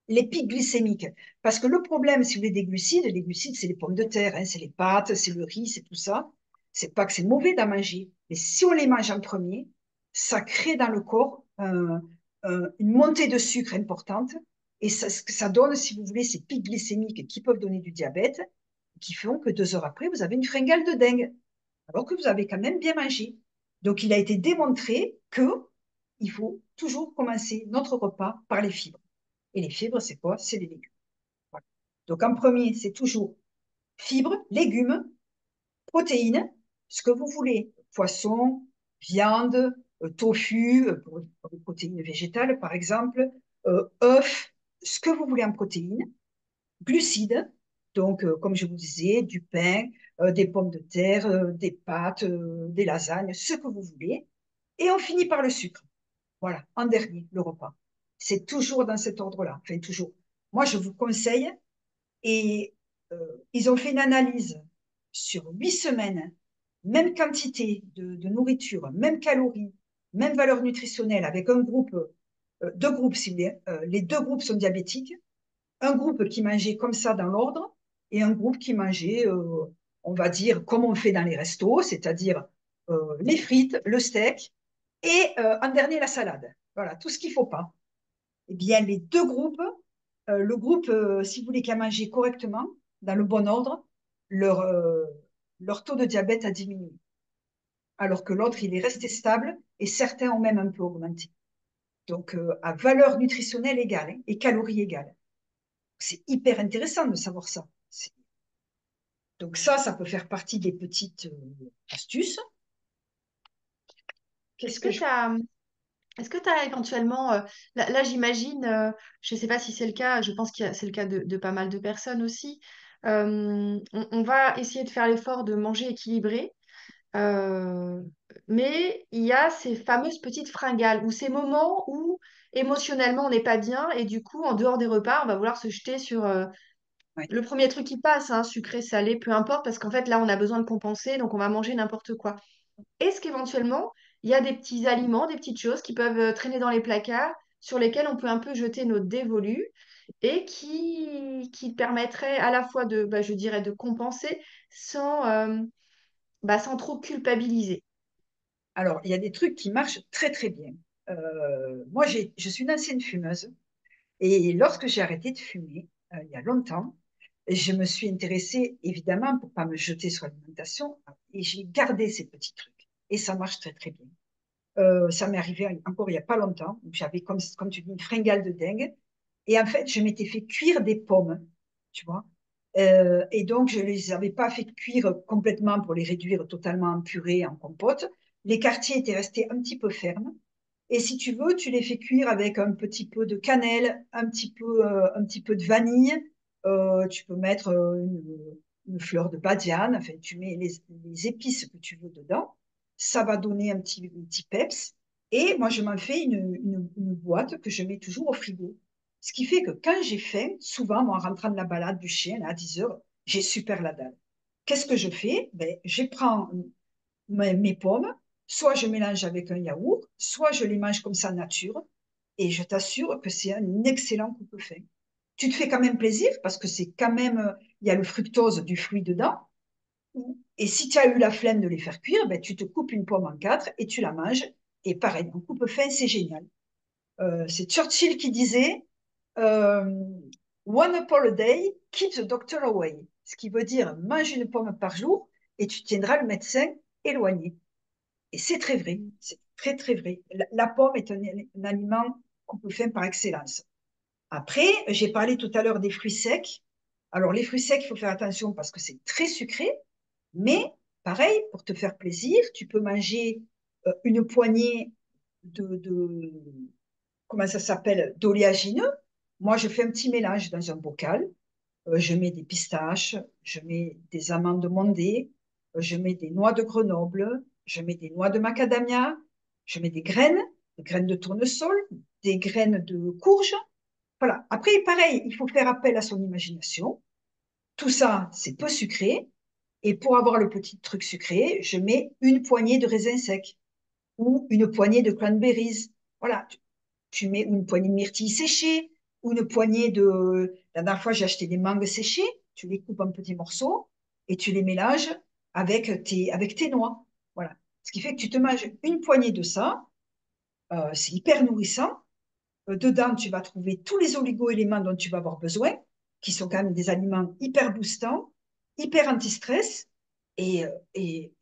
les pics glycémiques. Parce que le problème, si vous voulez, des glucides, les glucides, c'est les pommes de terre, hein, c'est les pâtes, c'est le riz, c'est tout ça. C'est pas que c'est mauvais d'en manger, mais si on les mange en premier, ça crée dans le corps une montée de sucre importante et ça donne, si vous voulez, ces pics glycémiques qui peuvent donner du diabète, qui font que 2 heures après, vous avez une fringale de dingue, alors que vous avez quand même bien mangé. Donc, il a été démontré que il faut toujours commencer notre repas par les fibres. Et les fibres, c'est quoi? C'est les légumes. Voilà. Donc, en premier, c'est toujours fibres, légumes, protéines, ce que vous voulez. Poisson, viande, tofu, pour les protéines végétales, par exemple, œufs, ce que vous voulez en protéines, glucides, donc, comme je vous disais, du pain, des pommes de terre, des pâtes, des lasagnes, ce que vous voulez. Et on finit par le sucre. Voilà, en dernier, le repas. C'est toujours dans cet ordre-là. Enfin, toujours. Moi, je vous conseille, et ils ont fait une analyse sur 8 semaines, même quantité de nourriture, même calories, même valeur nutritionnelle, avec un groupe, 2 groupes, si vous voulez. Les 2 groupes sont diabétiques. Un groupe qui mangeait comme ça dans l'ordre et un groupe qui mangeait, on va dire, comme on fait dans les restos, c'est-à-dire les frites, le steak, Et en dernier, la salade. Voilà, tout ce qu'il ne faut pas. Eh bien, les deux groupes, le groupe, si vous voulez qu'à manger correctement, dans le bon ordre, leur, euh, leur taux de diabète a diminué. Alors que l'autre, il est resté stable et certains ont même un peu augmenté. Donc, à valeur nutritionnelle égale hein, et calories égales. C'est hyper intéressant de savoir ça. Donc ça peut faire partie des petites astuces. Qu'est-ce Est-ce que que je... tu as, est-ce que tu as éventuellement, là, j'imagine, je ne sais pas si c'est le cas, je pense que c'est le cas de pas mal de personnes aussi, on va essayer de faire l'effort de manger équilibré, euh, mais il y a ces fameuses petites fringales ou ces moments où émotionnellement on n'est pas bien et du coup, en dehors des repas, on va vouloir se jeter sur Ouais. le premier truc qui passe, hein, sucré, salé, peu importe, parce qu'en fait, là, on a besoin de compenser, donc on va manger n'importe quoi. Est-ce qu'éventuellement, il y a des petits aliments, des petites choses qui peuvent traîner dans les placards, sur lesquels on peut un peu jeter notre dévolu et qui permettraient à la fois de, bah, je dirais, de compenser sans trop culpabiliser? Alors, il y a des trucs qui marchent très, très bien. Moi, je suis une ancienne fumeuse et lorsque j'ai arrêté de fumer, il y a longtemps, je me suis intéressée, évidemment, pour pas me jeter sur l'alimentation, et j'ai gardé ces petits trucs. Et ça marche très, très bien. Ça m'est arrivé encore il n'y a pas longtemps, où j'avais, comme tu dis, une fringale de dingue. Et en fait, je m'étais fait cuire des pommes, tu vois. Et donc, je ne les avais pas fait cuire complètement pour les réduire totalement en purée, en compote. Les quartiers étaient restés un petit peu fermes. Et si tu veux, tu les fais cuire avec un petit peu de cannelle, un petit peu de vanille. Tu peux mettre une fleur de badiane. Enfin, tu mets les épices que tu veux dedans. Ça va donner un petit peps. Et moi, je m'en fais une boîte que je mets toujours au frigo. Ce qui fait que quand j'ai faim, souvent, moi, en rentrant de la balade du chien, là, à 10 heures, j'ai super la dalle. Qu'est-ce que je fais? Ben, je prends mes pommes, soit je mélange avec un yaourt, soit je les mange comme ça nature, et je t'assure que c'est un excellent coupe-faim. Tu te fais quand même plaisir parce que c'est quand même, il y a le fructose du fruit dedans. Et si tu as eu la flemme de les faire cuire, ben, tu te coupes une pomme en quatre et tu la manges. Et pareil, en coupe-faim, c'est génial. C'est Churchill qui disait euh, One apple a day keeps the doctor away. Ce qui veut dire mange une pomme par jour et tu tiendras le médecin éloigné. Et c'est très vrai, c'est très très vrai. La pomme est un aliment coupe-faim par excellence. Après, j'ai parlé tout à l'heure des fruits secs. Alors, les fruits secs, il faut faire attention parce que c'est très sucré, mais pareil, pour te faire plaisir, tu peux manger une poignée de comment ça s'appelle, d'oléagineux. Moi, je fais un petit mélange dans un bocal. Je mets des pistaches, je mets des amandes mondées, je mets des noix de Grenoble, je mets des noix de macadamia, je mets des graines de tournesol, des graines de courge. Voilà. Après, pareil, il faut faire appel à son imagination. Tout ça, c'est peu sucré. Et pour avoir le petit truc sucré, je mets une poignée de raisins secs ou une poignée de cranberries. Voilà. Tu mets une poignée de myrtilles séchées ou une poignée de... La dernière fois, j'ai acheté des mangues séchées. Tu les coupes en petits morceaux et tu les mélanges avec tes noix. Voilà. Ce qui fait que tu te manges une poignée de ça. C'est hyper nourrissant. Dedans, tu vas trouver tous les oligo-éléments dont tu vas avoir besoin, qui sont quand même des aliments hyper boostants, hyper anti-stress. Et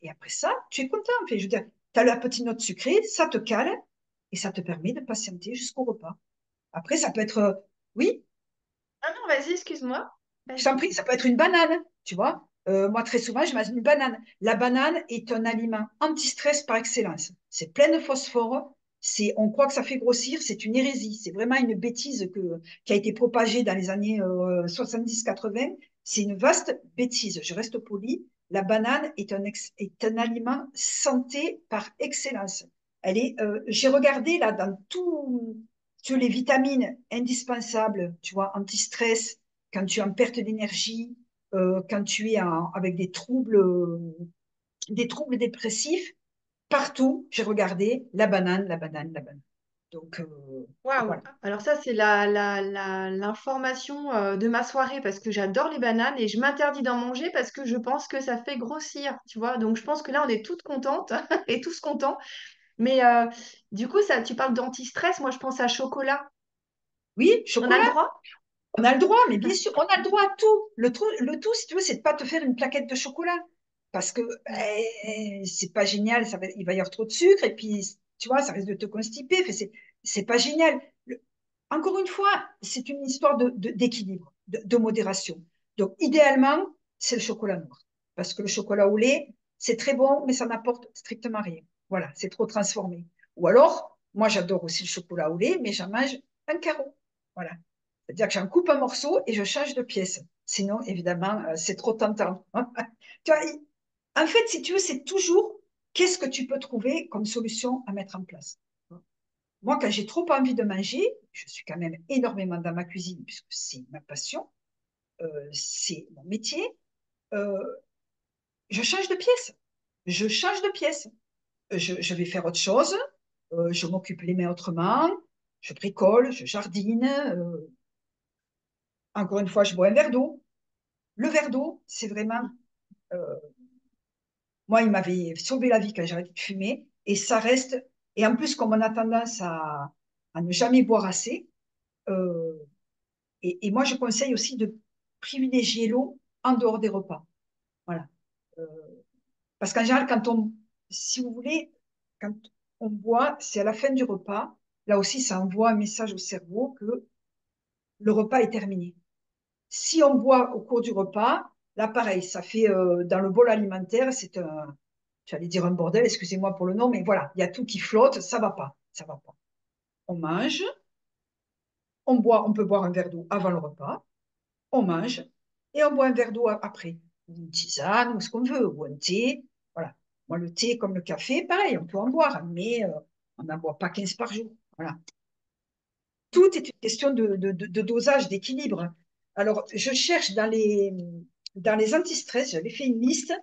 après ça, tu es content. Enfin, je veux dire, tu as la petite note sucrée, ça te cale et ça te permet de patienter jusqu'au repas. Après, ça peut être, oui, Ah non, vas-y, excuse-moi. je t'en Vas-y. prie, ça peut être une banane, tu vois. Moi, très souvent, je mange une banane. La banane est un aliment anti-stress par excellence. C'est plein de phosphore. On croit que ça fait grossir, c'est une hérésie. C'est vraiment une bêtise qui a été propagée dans les années 70-80. C'est une vaste bêtise. Je reste polie. La banane est un aliment santé par excellence. J'ai regardé là dans toutes les vitamines indispensables, tu vois, anti-stress, quand tu es en perte d'énergie, quand tu es avec des troubles dépressifs, partout, j'ai regardé la banane, la banane, la banane. Donc, Waouh. voilà. Alors ça, c'est l'information de ma soirée parce que j'adore les bananes et je m'interdis d'en manger parce que je pense que ça fait grossir, tu vois. Donc je pense que là, on est toutes contentes et tous contents. Mais du coup, ça, tu parles d'anti-stress, moi je pense à chocolat. Oui, On a chocolat. le droit? On a le droit, mais bien sûr, on a le droit à tout. Le tout, si tu veux, c'est de pas te faire une plaquette de chocolat. Parce que Mm. c'est pas génial, il va y avoir trop de sucre, et puis, tu vois, ça risque de te constiper. Enfin, c'est pas génial. Encore une fois, c'est une histoire d'équilibre, de modération. Donc, idéalement, c'est le chocolat noir. Parce que le chocolat au lait, c'est très bon, mais ça n'apporte strictement rien. Voilà, c'est trop transformé. Ou alors, moi, j'adore aussi le chocolat au lait, mais j'en mange un carreau. Voilà. C'est-à-dire que j'en coupe un morceau et je change de pièce. Sinon, évidemment, c'est trop tentant. Tu vois, en fait, si tu veux, c'est toujours qu'est-ce que tu peux trouver comme solution à mettre en place. Moi, quand j'ai trop envie de manger, je suis quand même énormément dans ma cuisine puisque c'est ma passion, c'est mon métier. euh, je change de pièce. Je change de pièce. Je vais faire autre chose. Je m'occupe les mains autrement. Je bricole, je jardine. Encore une fois, je bois un verre d'eau. Le verre d'eau, c'est vraiment, euh, moi, il m'avait sauvé la vie quand j'ai arrêté de fumer, et ça reste. Et en plus, comme on a tendance à ne jamais boire assez, euh, et moi, je conseille aussi de privilégier l'eau en dehors des repas. Voilà. Euh, Parce qu'en général, si vous voulez, quand on boit, c'est à la fin du repas. Là aussi, ça envoie un message au cerveau que le repas est terminé. Si on boit au cours du repas, là, pareil, ça fait dans le bol alimentaire, c'est un, j'allais dire un bordel, excusez-moi pour le nom, mais voilà, il y a tout qui flotte, ça va pas, ça va pas. On mange, on boit, on peut boire un verre d'eau avant le repas, on mange et on boit un verre d'eau après, ou une tisane, ou ce qu'on veut, ou un thé, voilà. Moi, le thé comme le café, pareil, on peut en boire, mais on n'en boit pas 15 par jour, voilà. Tout est une question de dosage, d'équilibre. Alors, je cherche dans les antistress, j'avais fait une liste.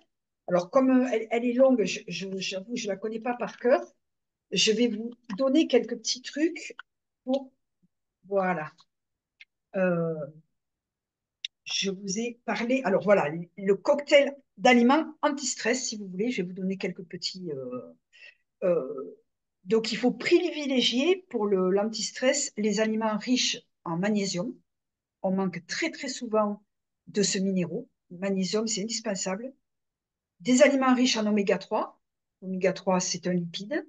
Alors, comme elle est longue, j'avoue, je ne la connais pas par cœur. Je vais vous donner quelques petits trucs pour, voilà. Euh, je vous ai parlé, alors voilà, le cocktail d'aliments anti-stress, si vous voulez, je vais vous donner quelques petits. Donc, il faut privilégier pour l'anti-stress les aliments riches en magnésium. On manque très, très souvent de ce minéraux. Le magnésium, c'est indispensable. Des aliments riches en oméga 3. Oméga 3, c'est un lipide.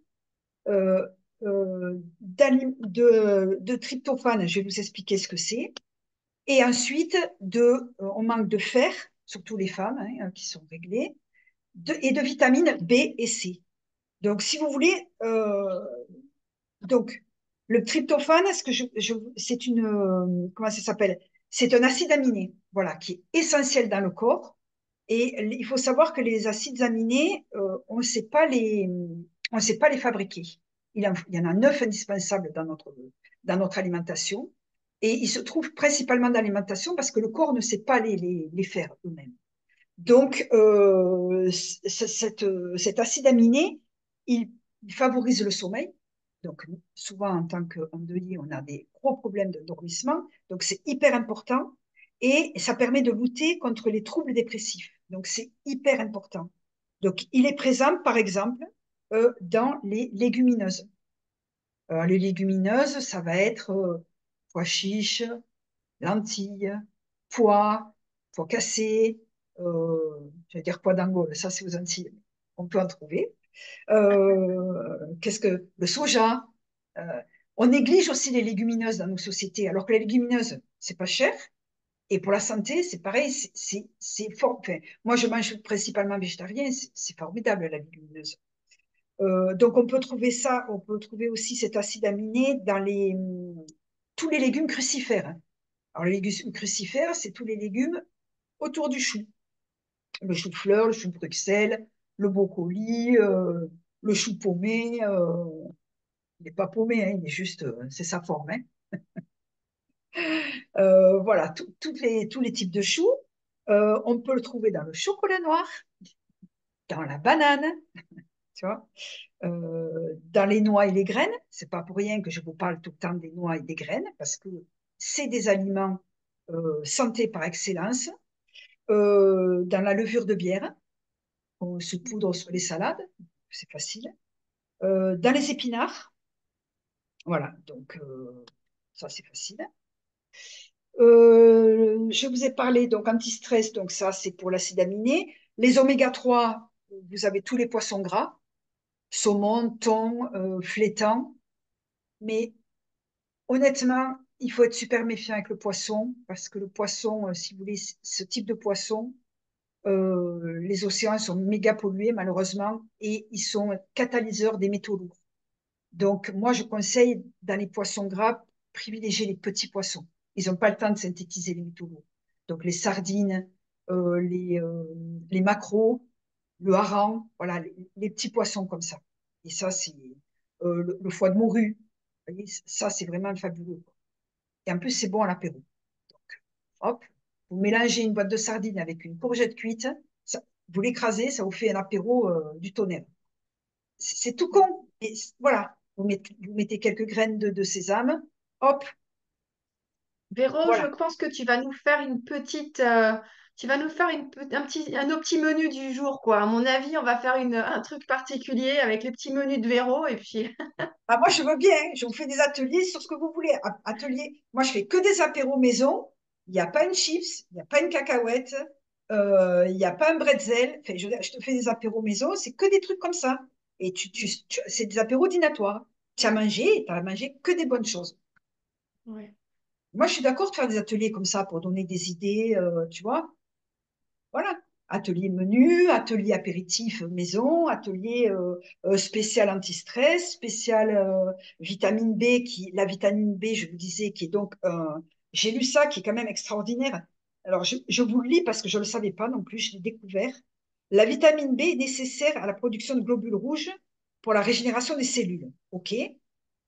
Euh, de tryptophane, je vais vous expliquer ce que c'est. Et ensuite, on manque de fer, surtout les femmes hein, qui sont réglées, et de vitamines B et C. Donc, si vous voulez, donc le tryptophane, c'est une, comment ça s'appelle? C'est un acide aminé, voilà, qui est essentiel dans le corps. Et il faut savoir que les acides aminés, on ne sait pas les fabriquer. Il y en a 9 indispensables dans notre alimentation. Et ils se trouvent principalement dans l'alimentation parce que le corps ne sait pas les faire eux-mêmes. Donc, cet acide aminé, il favorise le sommeil. Donc, souvent, en tant qu'endeuillé, on a des gros problèmes de dormissement. Donc, c'est hyper important. Et ça permet de lutter contre les troubles dépressifs. Donc, c'est hyper important. Donc, il est présent, par exemple, dans les légumineuses. Les légumineuses, ça va être pois chiches, lentilles, pois, pois cassés, je vais dire pois d'Angola, ça c'est aux Antilles, on peut en trouver. Qu'est-ce que le soja? euh, on néglige aussi les légumineuses dans nos sociétés, alors que les légumineuses, c'est pas cher. Et pour la santé, c'est pareil, c'est fort. Enfin, moi, je mange principalement végétarien, c'est formidable la légumineuse. Donc, on peut trouver ça, on peut trouver aussi cet acide aminé dans tous les légumes crucifères, hein. Alors, les légumes crucifères, c'est tous les légumes autour du chou. Le chou-fleur, le chou de Bruxelles, le brocoli, le chou paumé. Il n'est pas paumé, hein, il est juste, c'est sa forme, hein. Voilà, tous les types de choux. On peut le trouver dans le chocolat noir, dans la banane, tu vois, dans les noix et les graines. C'est pas pour rien que je vous parle tout le temps des noix et des graines, parce que c'est des aliments santé par excellence. Dans la levure de bière, on se poudre sur les salades, c'est facile. dans les épinards. Voilà, donc ça c'est facile. Je vous ai parlé donc anti-stress, donc ça c'est pour l'acide aminé. Les oméga 3, vous avez tous les poissons gras, saumon, thon, flétan. Mais honnêtement, il faut être super méfiant avec le poisson parce que le poisson, si vous voulez, ce type de poisson, les océans sont méga pollués malheureusement et ils sont catalyseurs des métaux lourds. Donc moi, je conseille dans les poissons gras, privilégier les petits poissons. Ils n'ont pas le temps de synthétiser les métaux lourds. Donc les sardines, les maquereaux, le hareng, voilà, les petits poissons comme ça. Et ça, c'est le foie de morue. Vous voyez, ça, c'est vraiment fabuleux, quoi. Et en plus, c'est bon à l'apéro. Donc, hop, vous mélangez une boîte de sardines avec une courgette cuite, ça, vous l'écrasez, ça vous fait un apéro du tonnerre. C'est tout con. Et voilà, vous mettez quelques graines de sésame, hop, Véro, je voilà. pense que tu vas nous faire tu vas nous faire un nos petits menus du jour, quoi. À mon avis, on va faire un truc particulier avec les petits menus de Véro et puis. Ah, moi, je veux bien, hein. Je vous fais des ateliers sur ce que vous voulez. Atelier, moi, je fais que des apéros maison. Il n'y a pas une chips, il n'y a pas une cacahuète, il n'y a pas un bretzel. Enfin, je te fais des apéros maison, c'est que des trucs comme ça. Et c'est des apéros dînatoires. Tu as mangé et tu as mangé que des bonnes choses. Ouais. Moi, je suis d'accord de faire des ateliers comme ça pour donner des idées, tu vois. Voilà. Atelier menu, atelier apéritif maison, atelier spécial anti-stress, spécial vitamine B, la vitamine B, je vous disais, qui est donc, j'ai lu ça, qui est quand même extraordinaire. Alors, je vous le lis parce que je ne le savais pas non plus, je l'ai découvert. La vitamine B est nécessaire à la production de globules rouges pour la régénération des cellules. OK?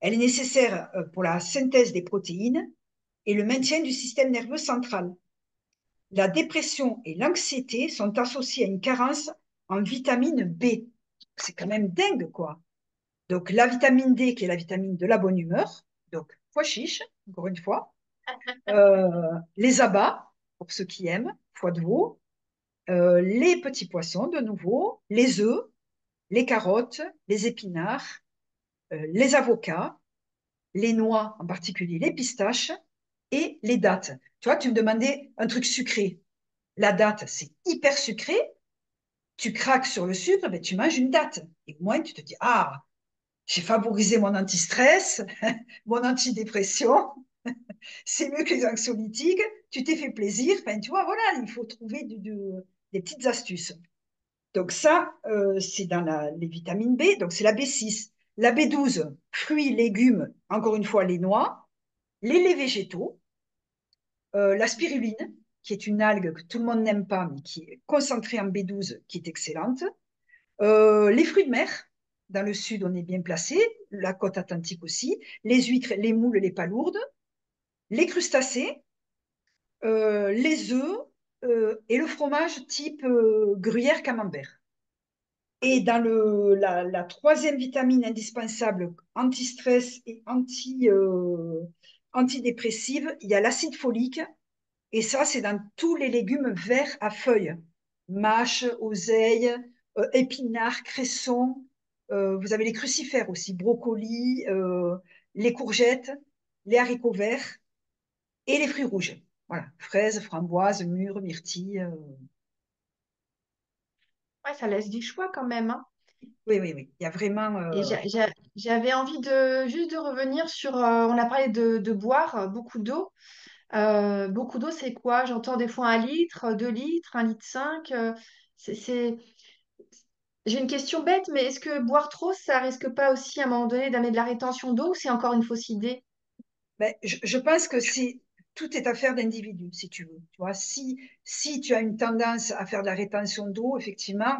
Elle est nécessaire pour la synthèse des protéines et le maintien du système nerveux central. La dépression et l'anxiété sont associées à une carence en vitamine B. C'est quand même dingue, quoi. Donc, la vitamine D, qui est la vitamine de la bonne humeur, donc pois chiche, encore une fois, euh, les abats, pour ceux qui aiment, foie de veau, les petits poissons, de nouveau, les œufs, les carottes, les épinards, les avocats, les noix, en particulier les pistaches, et les dattes. Tu vois, tu me demandais un truc sucré. La date, c'est hyper sucré. Tu craques sur le sucre, ben, tu manges une date. Et au moins, tu te dis, ah, j'ai favorisé mon anti-stress, mon antidépression, c'est mieux que les anxiolytiques, tu t'es fait plaisir. Enfin, tu vois, voilà, il faut trouver des petites astuces. Donc ça, c'est dans les vitamines B, donc c'est la B6. La B12, fruits, légumes, encore une fois, les noix, les laits végétaux, la spiruline, qui est une algue que tout le monde n'aime pas, mais qui est concentrée en B12, qui est excellente. Les fruits de mer, dans le sud, on est bien placé, la côte atlantique aussi, les huîtres, les moules, les palourdes, les crustacés, les œufs et le fromage type gruyère camembert. Et dans la troisième vitamine indispensable, anti-stress et antidépressive, il y a l'acide folique. Et ça, c'est dans tous les légumes verts à feuilles. Mâche, oseille, épinards, cressons. Vous avez les crucifères aussi, brocolis, les courgettes, les haricots verts et les fruits rouges. Voilà, fraises, framboises, mûres, myrtilles. Ouais, ça laisse du choix quand même, hein. Oui, oui, oui. Il y a vraiment. Et j'avais envie de juste de revenir sur, on a parlé de boire beaucoup d'eau. Beaucoup d'eau, c'est quoi? J'entends des fois 1 litre, 2 litres, 1,5 litre. C'est, c'est- J'ai une question bête, mais est-ce que boire trop, ça risque pas aussi à un moment donné d'amener de la rétention d'eau ou c'est encore une fausse idée? Ben, je pense que tout est affaire d'individu, si tu veux. Tu vois, si tu as une tendance à faire de la rétention d'eau, effectivement,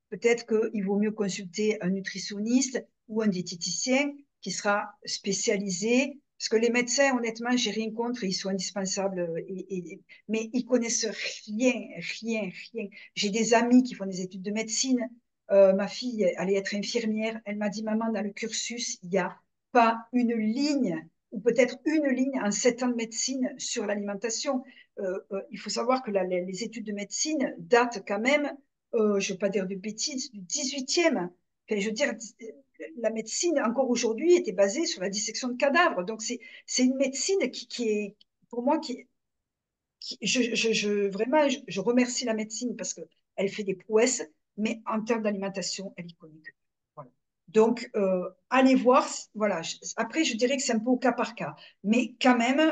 peut-être qu'il vaut mieux consulter un nutritionniste ou un diététicien qui sera spécialisé. Parce que les médecins, honnêtement, j'ai rien contre, ils sont indispensables, mais ils connaissent rien, rien, rien. J'ai des amis qui font des études de médecine. Ma fille allait être infirmière. Elle m'a dit, maman, dans le cursus, il n'y a pas une ligne ou peut-être une ligne en 7 ans de médecine sur l'alimentation. Il faut savoir que les études de médecine datent quand même, je ne veux pas dire de bêtises, du 18e. Enfin, je veux dire, la médecine, encore aujourd'hui, était basée sur la dissection de cadavres. Donc, c'est une médecine qui est, pour moi, vraiment, je remercie la médecine parce qu'elle fait des prouesses, mais en termes d'alimentation, elle y connaît que. Voilà. Donc, allez voir. Voilà. Après, je dirais que c'est un peu au cas par cas. Mais quand même,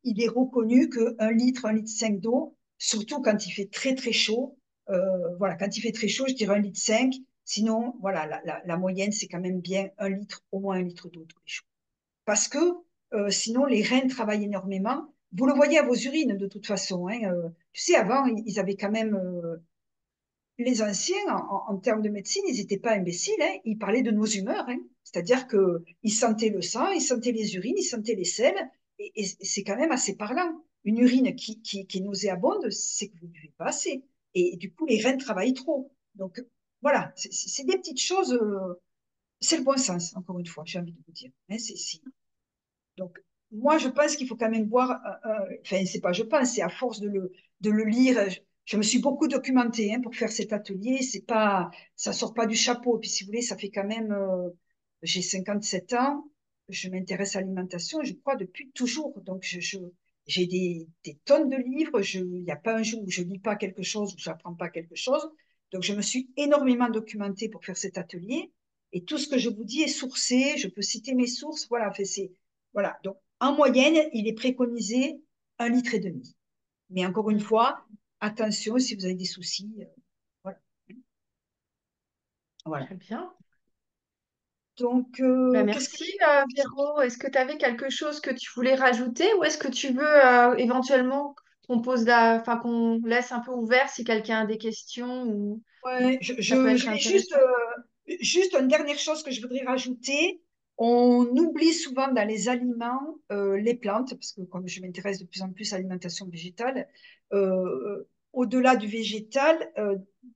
il est reconnu qu'un litre 5 d'eau, surtout quand il fait très, très chaud, voilà, quand il fait très chaud, je dirais 1,5 litre. Sinon, voilà, la moyenne, c'est quand même bien un litre, au moins 1 litre d'eau tous les jours parce que sinon les reins travaillent énormément. Vous le voyez à vos urines de toute façon. Hein, tu sais, avant, ils avaient quand même, les anciens, en termes de médecine, ils n'étaient pas imbéciles. Hein, ils parlaient de nos humeurs. Hein, c'est-à-dire qu'ils sentaient le sang, ils sentaient les urines, ils sentaient les selles. Et c'est quand même assez parlant. Une urine qui est nauséabonde, c'est que vous ne buvez pas assez. Et du coup, les reins travaillent trop. Donc, voilà, c'est des petites choses. C'est le bon sens, encore une fois, j'ai envie de vous dire. Hein, donc, moi, je pense qu'il faut quand même voir, enfin, c'est pas je pense, c'est à force de le lire. Je me suis beaucoup documentée hein, pour faire cet atelier. C'est pas, ça sort pas du chapeau. Et puis, si vous voulez, ça fait quand même, j'ai 57 ans, je m'intéresse à l'alimentation, je crois, depuis toujours. Donc, j'ai des tonnes de livres. Il n'y a pas un jour où je lis pas quelque chose, où je n'apprends pas quelque chose. Donc, je me suis énormément documentée pour faire cet atelier. Et tout ce que je vous dis est sourcé. Je peux citer mes sources. Voilà, fait, voilà. Donc, en moyenne, il est préconisé 1,5 litre. Mais encore une Mm. fois, attention si vous avez des soucis. Voilà. Voilà. Très bien. Donc, Ben, qu'est-ce que merci, Véro. Est-ce que tu avais quelque chose que tu voulais rajouter ou est-ce que tu veux éventuellement enfin, qu'on laisse un peu ouvert si quelqu'un a des questions ou ouais, ça peut je être vais juste, intéressant? juste une dernière chose que je voudrais rajouter. On oublie souvent dans les aliments les plantes, parce que comme je m'intéresse de plus en plus à l'alimentation végétale, au-delà du végétal,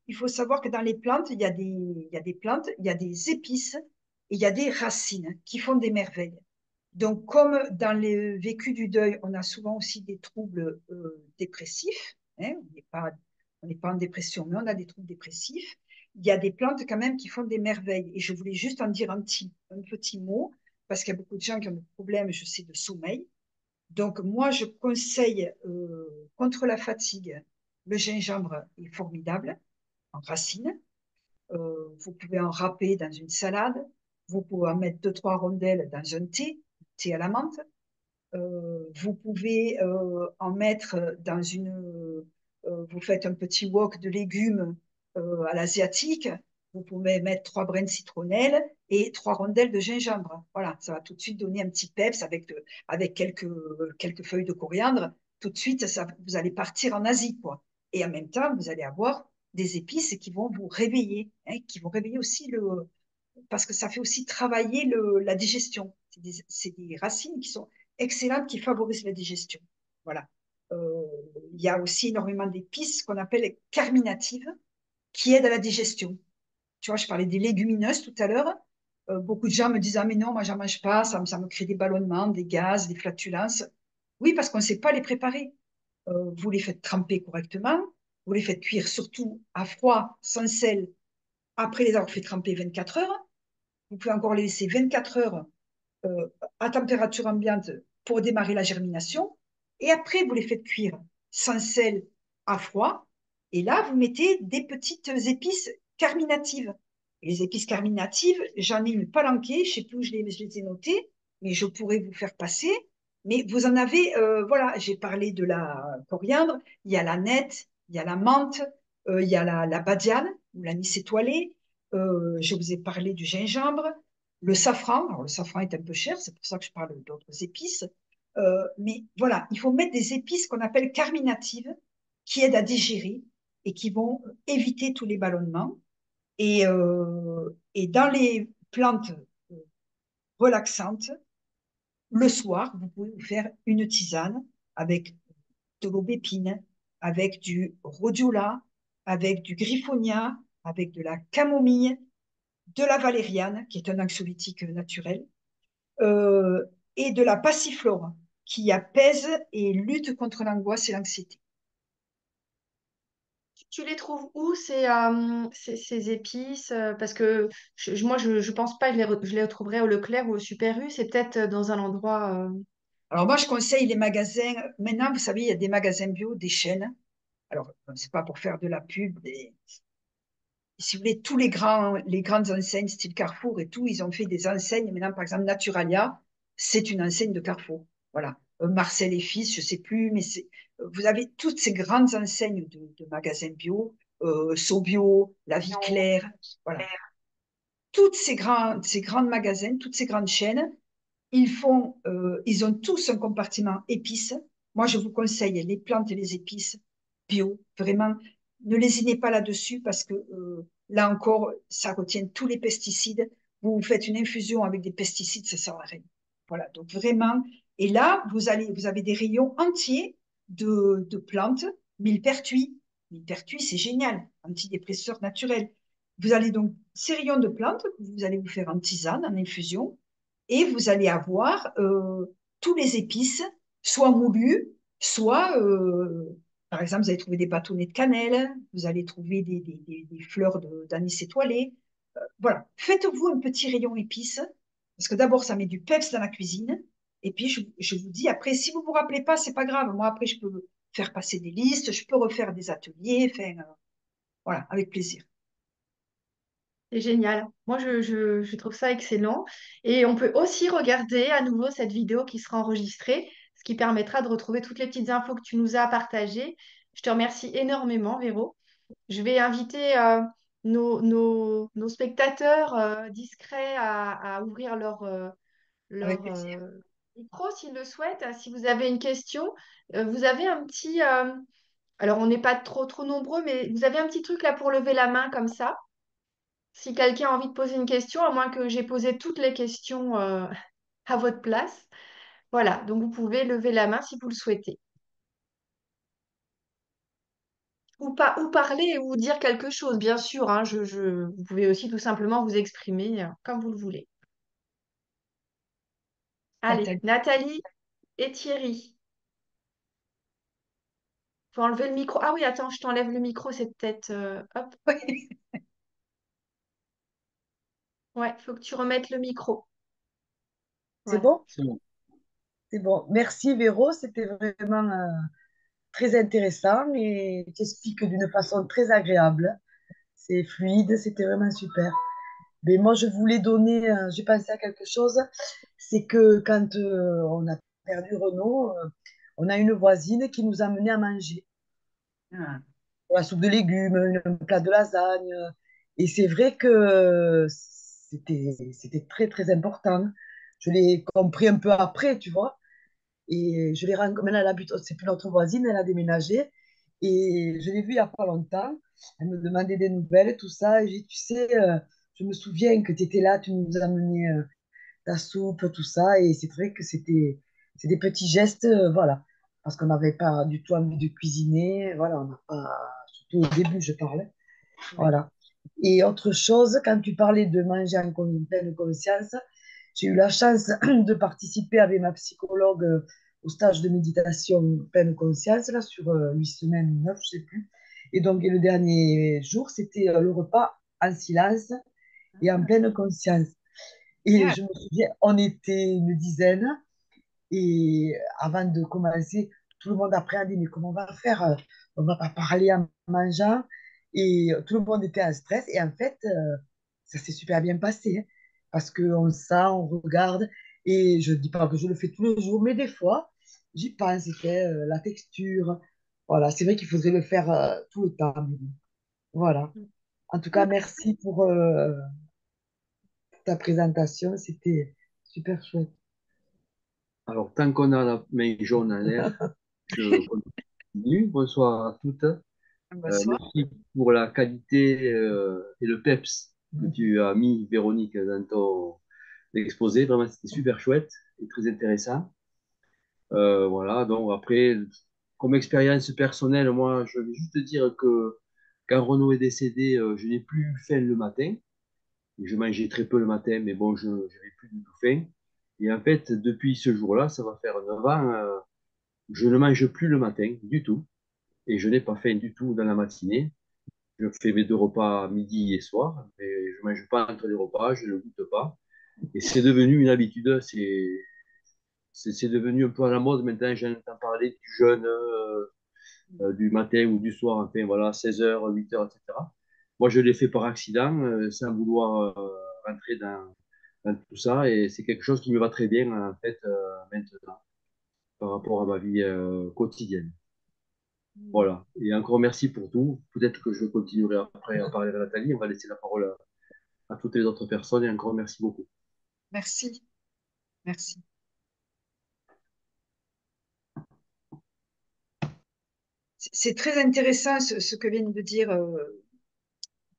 il faut savoir que dans les plantes, il y a des plantes, il y a des épices et il y a des racines qui font des merveilles. Donc, comme dans les vécus du deuil, on a souvent aussi des troubles dépressifs, hein, on n'est pas en dépression, mais on a des troubles dépressifs. Il y a des plantes quand même qui font des merveilles. Et je voulais juste en dire un petit mot, parce qu'il y a beaucoup de gens qui ont des problèmes, je sais, de sommeil. Donc, moi, je conseille contre la fatigue, le gingembre est formidable en racines. Vous pouvez en râper dans une salade. Vous pouvez en mettre deux, trois rondelles dans un thé à la menthe. Vous pouvez en mettre dans vous faites un petit wok de légumes à l'asiatique. Vous pouvez mettre trois brins de citronnelle et trois rondelles de gingembre. Voilà, ça va tout de suite donner un petit peps avec quelques feuilles de coriandre. Tout de suite, vous allez partir en Asie, quoi. Et en même temps, vous allez avoir des épices qui vont vous réveiller, hein, qui vont réveiller aussi parce que ça fait aussi travailler la digestion. C'est des racines qui sont excellentes, qui favorisent la digestion. Voilà. Euh, il y a aussi énormément d'épices qu'on appelle carminatives, qui aident à la digestion. Tu vois, je parlais des légumineuses tout à l'heure. Beaucoup de gens me disent, ah mais non, moi j'en mange pas, ça me crée des ballonnements, des gaz, des flatulences. Oui, parce qu'on ne sait pas les préparer. Vous les faites tremper correctement, vous les faites cuire surtout à froid, sans sel, après les avoir fait tremper 24 heures. Vous pouvez encore les laisser 24 heures euh, à température ambiante pour démarrer la germination. Et après, vous les faites cuire sans sel à froid. Et là, vous mettez des petites épices carminatives. Et les épices carminatives, j'en ai une palanquée, je ne sais plus où je les ai notées, mais je pourrais vous faire passer. Mais vous en avez, voilà, j'ai parlé de la coriandre, il y a la nette, il y a la menthe, il y a la badiane, ou l'anis étoilé, je vous ai parlé du gingembre, le safran. Alors, le safran est un peu cher, c'est pour ça que je parle d'autres épices. Mais voilà, il faut mettre des épices qu'on appelle carminatives, qui aident à digérer et qui vont éviter tous les ballonnements. Et dans les plantes euh, relaxantes, le soir, vous pouvez vous faire une tisane avec de l'aubépine, avec du rhodiola, avec du griffonia, avec de la camomille, de la valériane, qui est un anxiolytique naturel, euh, et de la passiflore, qui apaise et lutte contre l'angoisse et l'anxiété. Tu les trouves où ces épices? Parce que moi, je pense pas que je les retrouverai au Leclerc ou au Super U. C'est peut-être dans un endroit. Alors moi, je conseille les magasins. Maintenant, vous savez, il y a des magasins bio, des chaînes. Alors, c'est pas pour faire de la pub, mais si vous voulez, tous les grandes enseignes, style Carrefour et tout, ils ont fait des enseignes. Maintenant, par exemple, Naturalia, c'est une enseigne de Carrefour. Voilà. Marcel et Fils, je sais plus, mais vous avez toutes ces grandes enseignes de magasins bio, Sobio, La Vie Claire, voilà. Toutes ces grands magasins, toutes ces grandes chaînes, ils ont tous un compartiment épices. Moi, je vous conseille les plantes et les épices bio. Vraiment, ne lésinez pas là-dessus parce que là encore, ça retient tous les pesticides. Vous faites une infusion avec des pesticides, ça sert à rien. Voilà, donc vraiment. Et là, vous avez des rayons entiers de plantes, millepertuis. Millepertuis, c'est génial, antidépresseur naturel. Vous allez donc ces rayons de plantes, vous allez vous faire en tisane, en infusion et vous allez avoir tous les épices, soit moulus, soit, par exemple, vous allez trouver des bâtonnets de cannelle, vous allez trouver des fleurs d'anis étoilé. Voilà, faites-vous un petit rayon épices, parce que d'abord, ça met du peps dans la cuisine, et puis je vous dis, après, si vous ne vous rappelez pas, c'est pas grave. Moi, après, je peux faire passer des listes, je peux refaire des ateliers, enfin, voilà, avec plaisir. C'est génial. Moi, je trouve ça excellent. Et on peut aussi regarder à nouveau cette vidéo qui sera enregistrée, ce qui permettra de retrouver toutes les petites infos que tu nous as partagées. Je te remercie énormément, Véro. Je vais inviter nos spectateurs discrets à ouvrir Avec leur plaisir. micro s'ils le souhaitent. Si vous avez une question, vous avez un petit... alors, on n'est pas trop nombreux, mais vous avez un petit truc là pour lever la main comme ça. Si quelqu'un a envie de poser une question, à moins que j'ai posé toutes les questions à votre place. Voilà, donc vous pouvez lever la main si vous le souhaitez. Ou pas, ou parler ou dire quelque chose, bien sûr, hein, vous pouvez aussi tout simplement vous exprimer comme vous le voulez. Allez, Nathalie. Nathalie et Thierry. Faut enlever le micro. Ah oui, attends, je t'enlève le micro, c'est peut-être... hop. Ouais, faut que tu remettes le micro. C'est Voilà. bon? C'est bon. C'est bon. Merci Véro, c'était vraiment très intéressant et tu expliques d'une façon très agréable. C'est fluide, c'était vraiment super. Mais moi, je voulais donner, j'ai pensé à quelque chose, c'est que quand on a perdu Renaud, on a une voisine qui nous a amené à manger Ah, la soupe de légumes, un plat de lasagne. Et c'est vrai que c'était très, très important. Je l'ai compris un peu après, tu vois. Et je l'ai rencontrée, maintenant elle habite, c'est plus notre voisine, elle a déménagé. Et je l'ai vue il n'y a pas longtemps. Elle me demandait des nouvelles, tout ça. Et j'ai dit, tu sais, je me souviens que tu étais là, tu nous as amené ta soupe, tout ça. Et c'est vrai que c'est des petits gestes, voilà. Parce qu'on n'avait pas du tout envie de cuisiner. Voilà, on n'a pas, surtout au début, je parlais. oui. Voilà. Et autre chose, quand tu parlais de manger en pleine conscience, j'ai eu la chance de participer avec ma psychologue au stage de méditation pleine conscience, là, sur 8 semaines ou 9, je ne sais plus. Et donc, et le dernier jour, c'était le repas en silence et en Ah, pleine conscience. Et génial. je me souviens, on était une dizaine. Et avant de commencer, tout le monde après a dit, mais comment on va faire? On va pas parler en mangeant. Et tout le monde était en stress. Et en fait, ça s'est super bien passé, hein, parce qu'on sent, on regarde. Et je dis pas que je le fais tous les jours, mais des fois, j'y pense. C'était la texture. Voilà, c'est vrai qu'il faudrait le faire tout le temps. Mais bon, voilà. En tout cas, merci pour ta présentation. C'était super chouette. Alors, tant qu'on a la main jaune en l'air, je continue. Bonsoir à toutes. Bonsoir. Merci pour la qualité et le peps que tu as mis, Véronique, dans ton exposé. Vraiment, c'était super chouette et très intéressant. Voilà, donc après, comme expérience personnelle, moi, je vais juste te dire que quand Renaud est décédé, je n'ai plus faim le matin. Je mangeais très peu le matin, mais bon, je n'avais plus du tout faim. Et en fait, depuis ce jour-là, ça va faire 9 ans, je ne mange plus le matin du tout. et je n'ai pas faim du tout dans la matinée. Je fais mes 2 repas midi et soir, mais je ne mange pas entre les repas, je ne goûte pas. Et c'est devenu une habitude, c'est devenu un peu à la mode maintenant, j'entends parler du jeûne du matin ou du soir, enfin voilà, 16 h, 8 h, etc. Moi, je l'ai fait par accident, sans vouloir rentrer dans tout ça, et c'est quelque chose qui me va très bien, en fait, maintenant, par rapport à ma vie quotidienne. Mm. Voilà. Et encore merci pour tout. Peut-être que je continuerai après à parler à Nathalie. On va laisser la parole à toutes les autres personnes, et encore merci beaucoup. Merci, merci. C'est très intéressant ce que viennent de dire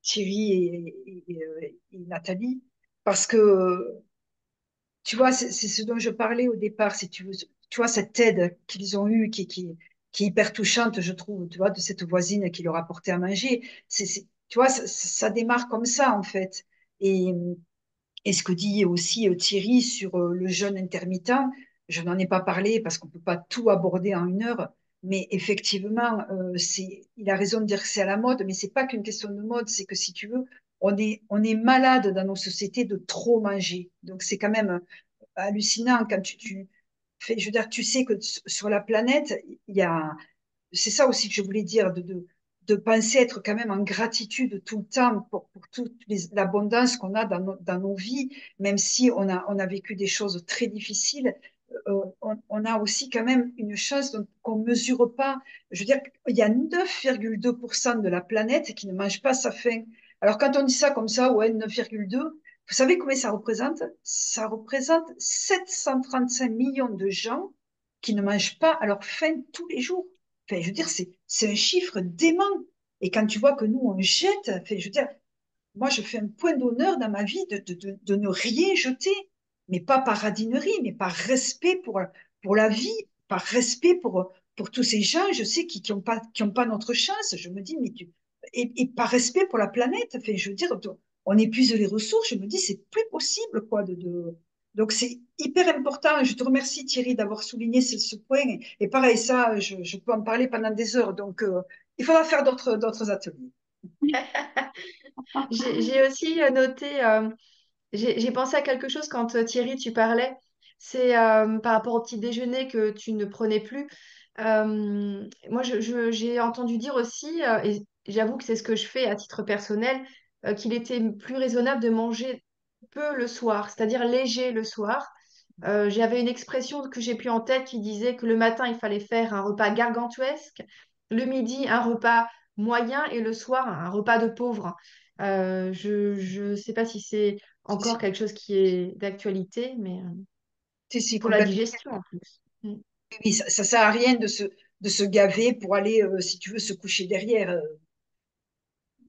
Thierry et Nathalie, parce que tu vois, c'est ce dont je parlais au départ, si tu veux, tu vois, cette aide qu'ils ont eue, qui est hyper touchante, je trouve, tu vois, de cette voisine qui leur apportait à manger. Tu vois, ça démarre comme ça, en fait. Et, et ce que dit aussi Thierry sur le jeûne intermittent, je n'en ai pas parlé parce qu'on ne peut pas tout aborder en 1 heure, mais effectivement, il a raison de dire que c'est à la mode, mais c'est pas qu'une question de mode, c'est que si tu veux, on est malade dans nos sociétés de trop manger. Donc c'est quand même hallucinant quand tu fais, je veux dire, tu sais que sur la planète, il y a, c'est ça aussi que je voulais dire, de penser être quand même en gratitude tout le temps pour toute l'abondance qu'on a dans nos vies, même si on a vécu des choses très difficiles, on a aussi quand même une chance qu'on ne mesure pas. Je veux dire, il y a 9,2% de la planète qui ne mange pas sa faim. Alors quand on dit ça comme ça, ouais, 9,2, vous savez combien ça représente? Ça représente 735 millions de gens qui ne mangent pas à leur faim tous les jours. Enfin, je veux dire, c'est un chiffre dément. Et quand tu vois que nous, on jette, enfin, je veux dire, moi, je fais un point d'honneur dans ma vie de ne rien jeter, mais pas par radinerie, mais par respect pour la vie, par respect pour tous ces gens, je sais, qui ont pas notre chance. Je me dis, et par respect pour la planète, enfin, je veux dire, on épuise les ressources, je me dis, c'est plus possible, quoi, Donc, c'est hyper important. Je te remercie, Thierry, d'avoir souligné ce point. Et pareil, ça, je peux en parler pendant des heures. Donc, il faudra faire d'autres ateliers. J'ai aussi noté, j'ai pensé à quelque chose quand Thierry, tu parlais. C'est par rapport au petit déjeuner que tu ne prenais plus. Moi, j'ai entendu dire aussi, et j'avoue que c'est ce que je fais à titre personnel, qu'il était plus raisonnable de manger peu le soir, c'est-à-dire léger le soir. J'avais une expression que j'ai plus en tête qui disait que le matin, il fallait faire un repas gargantuesque, le midi, un repas moyen et le soir, un repas de pauvre. Je ne sais pas si c'est Si, encore si, quelque chose qui est d'actualité, mais si, si, pour la complètement. digestion en plus. Mm. Oui, ça sert à rien de se gaver pour aller, si tu veux, se coucher derrière.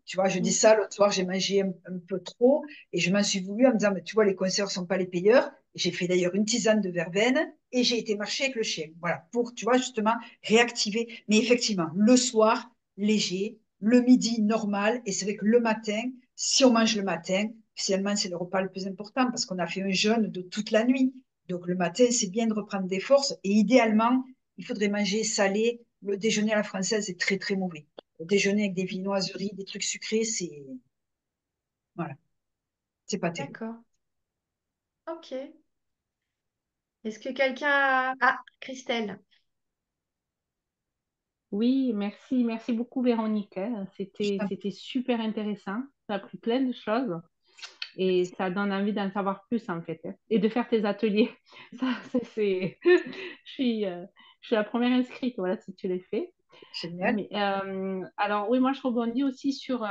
Tu vois, je dis Mm. ça, l'autre soir, j'ai mangé un peu trop et je m'en suis voulu en me disant, mais tu vois, les conserves sont pas les payeurs. J'ai fait d'ailleurs une tisane de verveine et j'ai été marcher avec le chien. Voilà, pour, tu vois, justement, réactiver. Mais effectivement, le soir, léger, le midi, normal. Et c'est vrai que le matin, si on mange le matin, finalement, c'est le repas le plus important parce qu'on a fait un jeûne de toute la nuit. Donc, le matin, c'est bien de reprendre des forces. Et idéalement, il faudrait manger salé. Le déjeuner à la française est très, très mauvais. Déjeuner avec des viennoiseries, des trucs sucrés, voilà, c'est pas terrible. D'accord. Ok. Est-ce que quelqu'un a... Ah, Christelle. Oui, merci, merci beaucoup Véronique, hein. Je C'était, t'en c'était super intéressant. Tu as appris plein de choses et ça donne envie d'en savoir plus en fait, hein, et de faire tes ateliers. Je suis, euh, je suis la première inscrite, voilà, si tu les fais. prie. Génial. Mais, alors oui, moi je rebondis aussi sur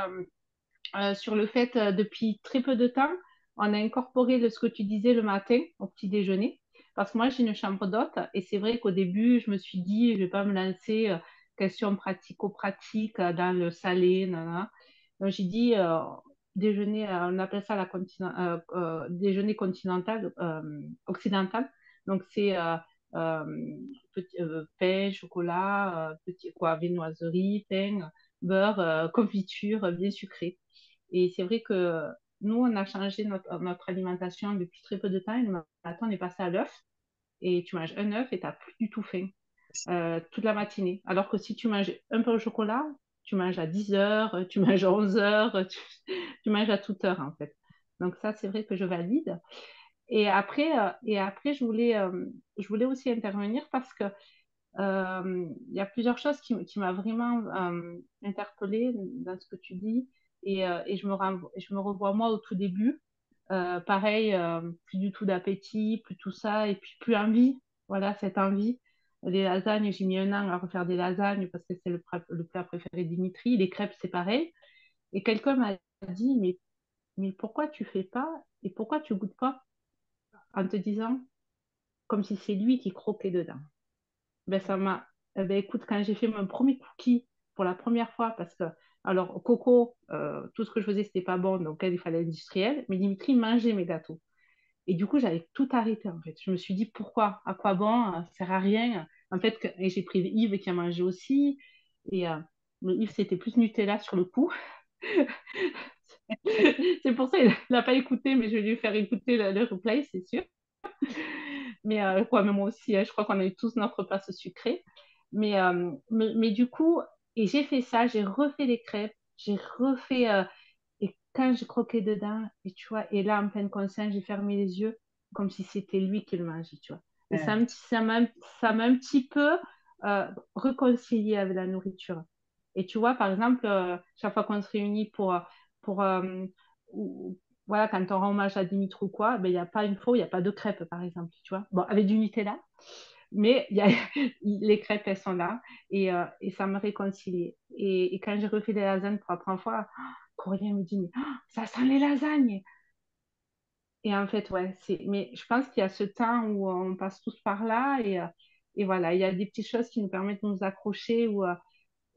le fait, depuis très peu de temps, on a incorporé ce que tu disais le matin au petit déjeuner. Parce que moi, j'ai une chambre d'hôte et c'est vrai qu'au début, je me suis dit, je ne vais pas me lancer question pratico-pratique dans le salé. Nanana. Donc, j'ai dit déjeuner, on appelle ça déjeuner continental, occidental. Donc, c'est euh, pain, chocolat, petit, quoi, viennoiserie, pain, beurre, confiture, bien sucré. Et c'est vrai que nous, on a changé notre alimentation depuis très peu de temps. Et le matin, on est passé à l'œuf. Et tu manges un œuf et tu n'as plus du tout faim. toute la matinée. Alors que si tu manges un peu au chocolat, tu manges à 10 heures, tu manges à 11 heures, tu manges à toute heure en fait. Donc ça, c'est vrai que je valide. Et après je voulais aussi intervenir parce que il y a plusieurs choses qui m'a vraiment interpellée dans ce que tu dis. Et je me revois moi au tout début. Pareil, plus du tout d'appétit, plus tout ça, et puis plus envie. Voilà, cette envie. Les lasagnes, j'ai mis un an à refaire des lasagnes parce que c'est le plat préféré de Dimitri. Les crêpes, c'est pareil. Et quelqu'un m'a dit, mais pourquoi tu fais pas et pourquoi tu goûtes pas en te disant comme si c'est lui qui croquait dedans. Ben, ça m'a. Ben, écoute, quand j'ai fait mon premier cookie pour la première fois, parce que, alors, coco, tout ce que je faisais, c'était pas bon, donc il fallait industriel, mais Dimitri mangeait mes gâteaux. Et du coup, j'avais tout arrêté, en fait. Je me suis dit, pourquoi? À quoi bon? Ça sert à rien. En fait, et j'ai pris Yves qui a mangé aussi. Et mais Yves, c'était plus Nutella sur le coup. C'est pour ça qu'il n'a pas écouté, mais je vais lui faire écouter le replay, c'est sûr. Mais quoi, mais moi aussi, hein, je crois qu'on a eu tous notre place sucrée. Mais du coup, et j'ai fait ça, j'ai refait les crêpes, j'ai refait. Et quand j'ai croqué dedans, et tu vois, et là, en pleine conscience, j'ai fermé les yeux comme si c'était lui qui le mangeait, tu vois. Et ça m'a un petit peu réconcilié avec la nourriture. Et tu vois, par exemple, chaque fois qu'on se réunit pour ou- voilà, quand on rend hommage à Dimitri ou quoi, ben, il n'y a pas une fois où il n'y a pas de crêpes, par exemple, tu vois. Bon, avec du Nutella, mais les crêpes, elles sont là et ça me réconcilie. Et quand j'ai refait des lasagnes pour la première fois, Corinne me dit, mais ça sent les lasagnes. Et en fait, ouais, mais je pense qu'il y a ce temps où on passe tous par là et voilà, il y a des petites choses qui nous permettent de nous accrocher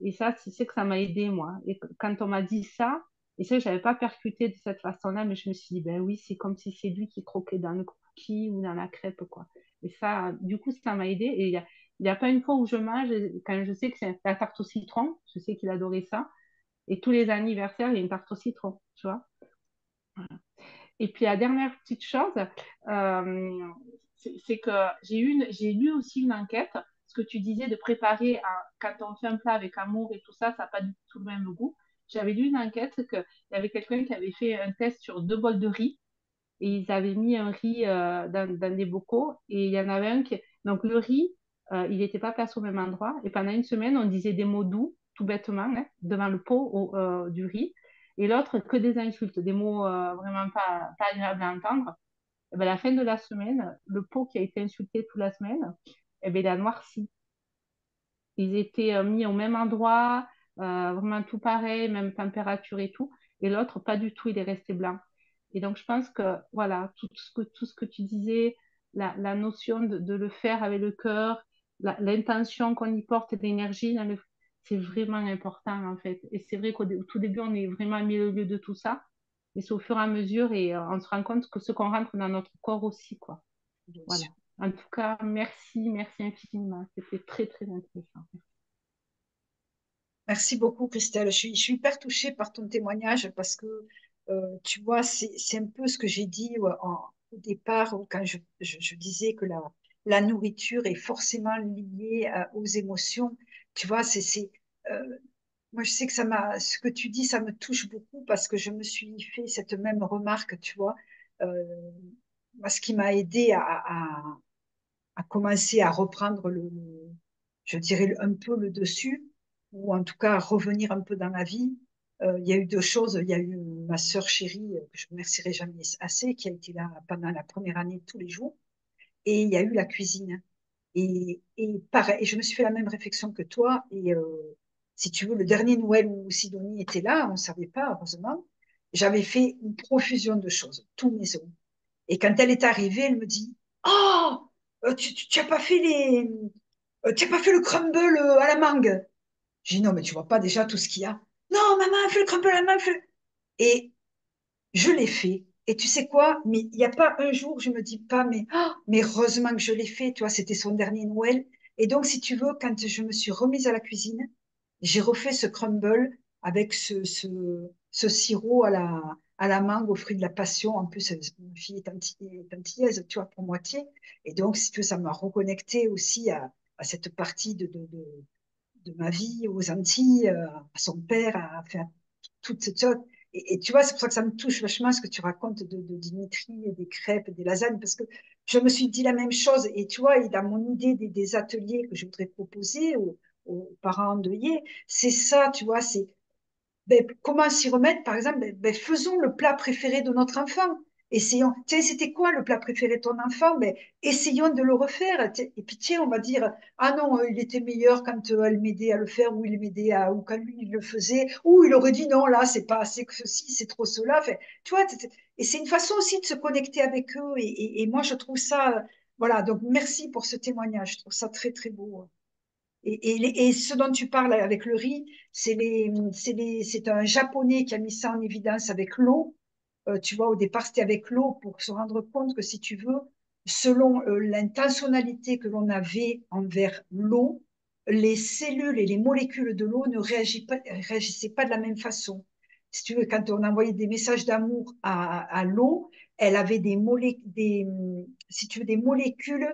et ça, c'est que ça m'a aidé, moi. Et quand on m'a dit ça, et ça, je n'avais pas percuté de cette façon-là, mais je me suis dit, ben oui, c'est comme si c'est lui qui croquait dans le cookie ou dans la crêpe, quoi. Et ça, du coup, ça m'a aidé. Et il y a pas une fois où je mange, quand je sais que c'est la tarte au citron, je sais qu'il adorait ça. Et tous les anniversaires, il y a une tarte au citron, tu vois. Et puis la dernière petite chose, c'est que j'ai lu aussi une enquête, ce que tu disais de préparer quand on fait un plat avec amour et tout ça, ça n'a pas du tout le même goût. J'avais lu une enquête qu'il y avait quelqu'un qui avait fait un test sur 2 bols de riz et ils avaient mis un riz dans des bocaux et il y en avait un qui... Donc le riz, il n'était pas placé au même endroit et pendant une semaine, on disait des mots doux, tout bêtement, hein, devant le pot du riz et l'autre que des insultes, des mots vraiment pas agréables à entendre. Et ben, à la fin de la semaine, le pot qui a été insulté toute la semaine, eh ben, il a noirci. Ils étaient mis au même endroit, vraiment tout pareil, même température et tout. Et l'autre, pas du tout, il est resté blanc. Et donc, je pense que, voilà, tout ce que tu disais, la notion de le faire avec le cœur, l'intention qu'on y porte et l'énergie, c'est vraiment important, en fait. Et c'est vrai au tout début, on est vraiment mis au milieu de tout ça. Et c'est au fur et à mesure, et on se rend compte que ce qu'on rentre dans notre corps aussi, quoi. bien Voilà. sûr. En tout cas, merci infiniment. C'était très, très intéressant. Merci beaucoup, Christelle. Je suis hyper touchée par ton témoignage parce que, tu vois, c'est un peu ce que j'ai dit au départ quand je disais que la nourriture est forcément liée aux émotions. Tu vois, euh, moi, je sais que ce que tu dis, ça me touche beaucoup parce que je me suis fait cette même remarque, tu vois. Euh, Moi, ce qui m'a aidé à commencer à reprendre je dirais un peu le dessus, ou en tout cas à revenir un peu dans la vie. Il y a eu 2 choses. Il y a eu ma sœur chérie, que je ne remercierai jamais assez, qui a été là pendant la première année tous les jours. Et il y a eu la cuisine. Et pareil, et je me suis fait la même réflexion que toi. Et si tu veux, le dernier Noël où Sidonie était là, on ne savait pas, heureusement, j'avais fait une profusion de choses, tous mes os. Et quand elle est arrivée, elle me dit, oh, tu n'as pas fait tu as pas fait le crumble à la mangue. J'ai dit, non, mais tu vois pas déjà tout ce qu'il y a. Non, maman, fais le crumble à la mangue. Et je l'ai fait. Et tu sais quoi? Mais il n'y a pas un jour, je me dis pas, mais heureusement que je l'ai fait. Tu vois, c'était son dernier Noël. Et donc, si tu veux, quand je me suis remise à la cuisine, j'ai refait ce crumble avec ce sirop à la mangue, au fruit de la passion. En plus, ma fille est antillaise, tu vois, pour moitié. Et donc, si tu veux, ça m'a reconnecté aussi à cette partie de ma vie aux Antilles, à son père, à faire toute cette chose. Et tu vois, c'est pour ça que ça me touche vachement ce que tu racontes de Dimitri et des crêpes, des lasagnes, parce que je me suis dit la même chose. Et tu vois, il a mon idée des ateliers que je voudrais proposer aux parents endeuillés. C'est ça, tu vois, c'est ben, comment s'y remettre, par exemple, faisons le plat préféré de notre enfant. Essayons. Tiens, c'était quoi le plat préféré de ton enfant? Essayons de le refaire. Et puis, tiens, on va dire, ah non, il était meilleur quand elle m'aidait à le faire, ou il m'aidait ou quand lui, il le faisait, ou il aurait dit non, là, c'est pas assez que ceci, c'est trop cela. Enfin, tu vois, et c'est une façon aussi de se connecter avec eux. Et moi, je trouve ça, voilà. Donc, merci pour ce témoignage. Je trouve ça très, très beau. Et ce dont tu parles avec le riz, c'est un Japonais qui a mis ça en évidence avec l'eau. Tu vois, au départ, c'était avec l'eau pour se rendre compte que si tu veux, selon l'intentionnalité que l'on avait envers l'eau, les cellules et les molécules de l'eau ne réagissaient pas de la même façon. Si tu veux, quand on envoyait des messages d'amour à l'eau, elle avait si tu veux, des molécules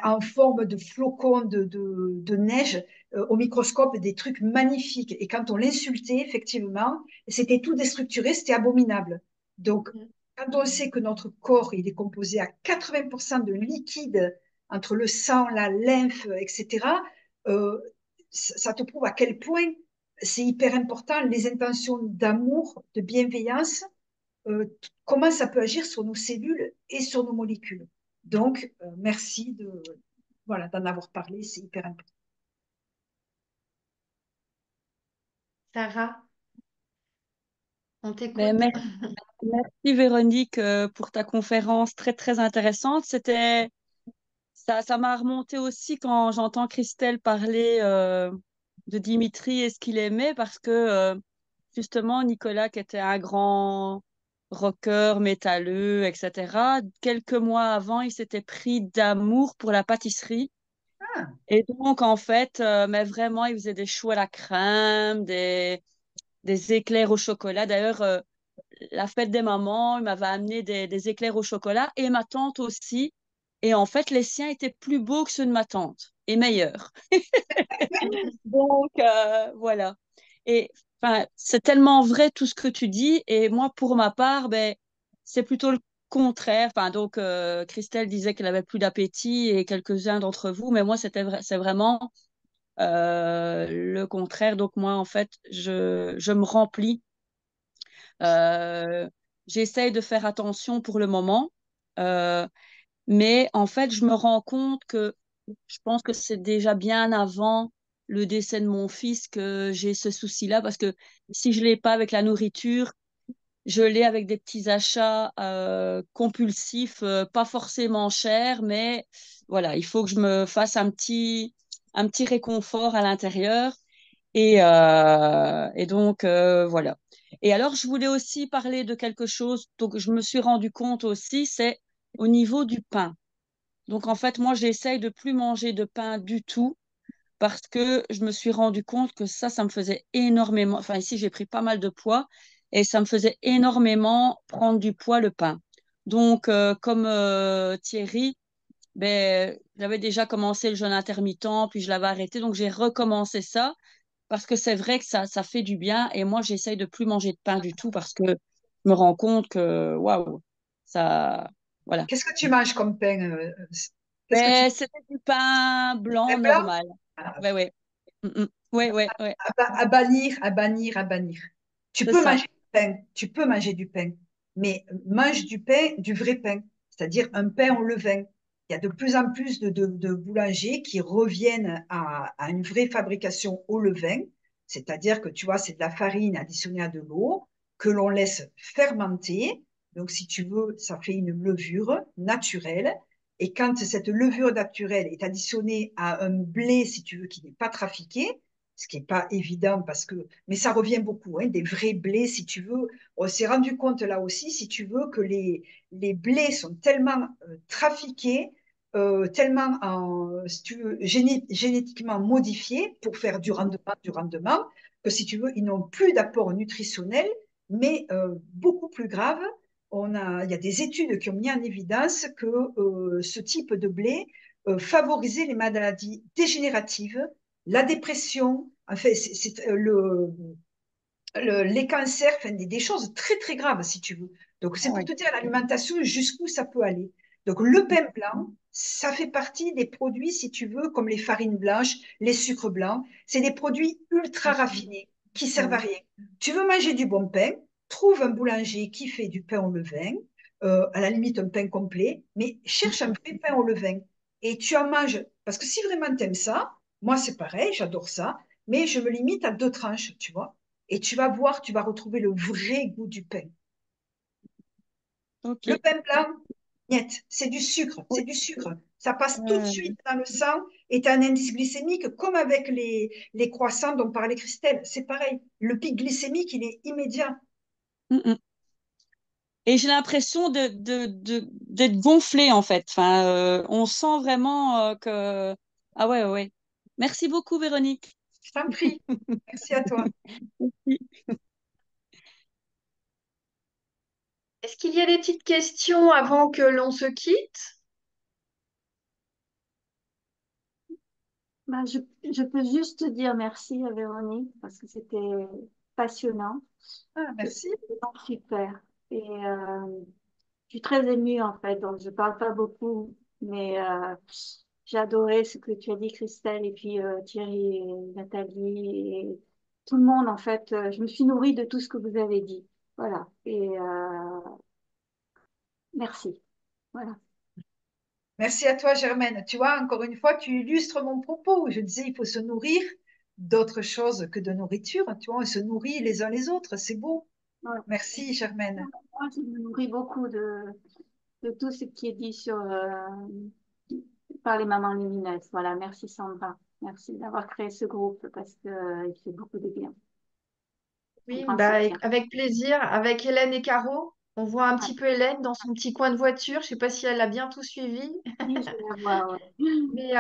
en forme de flocons de neige au microscope, des trucs magnifiques. Et quand on l'insultait, effectivement, c'était tout déstructuré, c'était abominable. Donc, Mm. quand on sait que notre corps, il est composé à 80% de liquide entre le sang, la lymphe, etc., euh, ça te prouve à quel point c'est hyper important les intentions d'amour, de bienveillance, comment ça peut agir sur nos cellules et sur nos molécules. Donc, merci voilà, d'en avoir parlé, c'est hyper important. Sarah, on Ben, t'écoute. merci Véronique pour ta conférence très très intéressante. Ça m'a remonté aussi quand j'entends Christelle parler de Dimitri et ce qu'il aimait parce que justement Nicolas qui était un grand rocker, métalleux, etc. Quelques mois avant, il s'était pris d'amour pour la pâtisserie. Ah, Et donc en fait, mais vraiment, il faisait des choux à la crème, des éclairs au chocolat. D'ailleurs, la fête des mamans, il m'avait amené des éclairs au chocolat et ma tante aussi. Et en fait, les siens étaient plus beaux que ceux de ma tante et meilleurs. Donc, voilà. Et enfin, c'est tellement vrai tout ce que tu dis. Et moi, pour ma part, ben, c'est plutôt le contraire. Enfin, donc, Christelle disait qu'elle avait plus d'appétit et quelques-uns d'entre vous, mais moi, c'est vraiment le contraire. Donc, moi, en fait, je me remplis. Euh, J'essaye de faire attention pour le moment. Euh, mais en fait, je me rends compte que je pense que c'est déjà bien avant le décès de mon fils que j'ai ce souci-là, parce que si je l'ai pas avec la nourriture, je l'ai avec des petits achats compulsifs, pas forcément chers, mais voilà, il faut que je me fasse un petit réconfort à l'intérieur. Et donc, voilà. Et alors, je voulais aussi parler de quelque chose, donc je me suis rendu compte aussi, c'est au niveau du pain. Donc, en fait, moi, j'essaye de plus manger de pain du tout parce que je me suis rendu compte que ça me faisait énormément. Enfin, ici, j'ai pris pas mal de poids et ça me faisait énormément prendre du poids le pain. Donc, comme Thierry, ben, j'avais déjà commencé le jeûne intermittent, puis je l'avais arrêté. Donc, j'ai recommencé ça parce que c'est vrai que ça fait du bien. Et moi, j'essaye de plus manger de pain du tout parce que je me rends compte que, waouh, ça, voilà. qu'est-ce que tu manges comme pain? Qu'est-ce que tu Ben, c'était du pain blanc pain blanc? normal. Ah, Ouais, ouais. Ouais, ouais, ouais. à bannir, à bannir, à bannir. Tu C'est peux ça. manger du pain, tu peux manger du pain, mais mange du pain, du vrai pain, c'est-à-dire un pain au levain. Il y a de plus en plus de boulangers qui reviennent à une vraie fabrication au levain, c'est-à-dire que tu vois, c'est de la farine additionnée à de l'eau que l'on laisse fermenter. Donc, si tu veux, ça fait une levure naturelle. Et quand cette levure naturelle est additionnée à un blé, si tu veux, qui n'est pas trafiqué, ce qui n'est pas évident parce que, mais ça revient beaucoup, hein, des vrais blés, si tu veux. On s'est rendu compte là aussi, si tu veux, que les blés sont tellement trafiqués, tellement si tu veux, génétiquement modifiés pour faire du rendement, que si tu veux, ils n'ont plus d'apport nutritionnel, mais beaucoup plus grave. Il y a des études qui ont mis en évidence que ce type de blé favoriser les maladies dégénératives, la dépression, enfin, c'est les cancers, enfin, des choses très, très graves, si tu veux. Donc, c'est Ah pour oui. te dire l'alimentation, jusqu'où ça peut aller. Donc, le pain blanc, ça fait partie des produits, si tu veux, comme les farines blanches, les sucres blancs. C'est des produits ultra raffinés qui servent à rien. Tu veux manger du bon pain, trouve un boulanger qui fait du pain au levain, à la limite un pain complet, mais cherche un vrai pain au levain. Et tu en manges. Parce que si vraiment tu aimes ça, moi c'est pareil, j'adore ça, mais je me limite à 2 tranches, tu vois. Et tu vas voir, tu vas retrouver le vrai goût du pain. Ok. Le pain blanc, niet, c'est du sucre, c'est Oui. du sucre. Ça passe tout de suite dans le sang et tu as un indice glycémique comme avec les croissants dont parlait Christelle. C'est pareil. Le pic glycémique, il est immédiat. Mm, mm. Et j'ai l'impression d'être gonflée en fait. Enfin, on sent vraiment que... Ah ouais, ouais. Merci beaucoup, Véronique. Je t'en prie. Merci à toi. Est-ce qu'il y a des petites questions avant que l'on se quitte? Ben, je peux juste te dire merci à Véronique parce que c'était passionnant. Ah, C'était merci. vraiment super. Et je suis très émue en fait, donc je parle pas beaucoup, mais j'ai adoré ce que tu as dit, Christelle, et puis Thierry et Nathalie, et tout le monde en fait. Je me suis nourrie de tout ce que vous avez dit. Voilà. Et merci. Voilà. Merci à toi, Germaine. Tu vois, encore une fois, tu illustres mon propos. Je disais, il faut se nourrir d'autre chose que de nourriture. Tu vois, on se nourrit les uns les autres. C'est beau. Ouais. Merci, Germaine. Moi, je me nourris beaucoup de tout ce qui est dit par les mamans lumineuses. Voilà, merci Sandra. Merci d'avoir créé ce groupe parce que, il fait beaucoup de bien. Un Oui, grand bah, soutien. avec plaisir. Avec Hélène et Caro, on voit un Ouais. petit peu Hélène dans son petit coin de voiture. Je sais pas si elle a bien tout suivi, Oui, je vais la voir, ouais. mais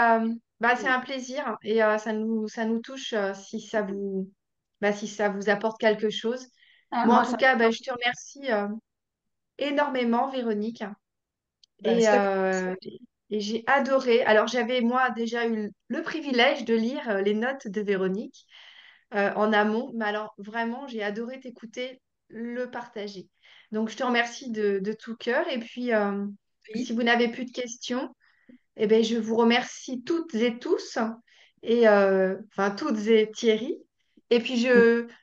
bah, c'est un plaisir et ça nous touche si bah, si ça vous apporte quelque chose. Ah, Moi, en moi, tout ça cas, bah, je te remercie énormément, Véronique. Ben, Et, c'est et j'ai adoré. Alors, j'avais moi déjà eu le privilège de lire les notes de Véronique en amont, mais alors vraiment, j'ai adoré t'écouter, le partager. Donc, je te remercie de tout cœur. Et puis, si compris. vous n'avez plus de questions, eh ben, je vous remercie toutes et tous, et enfin toutes et Thierry. Et puis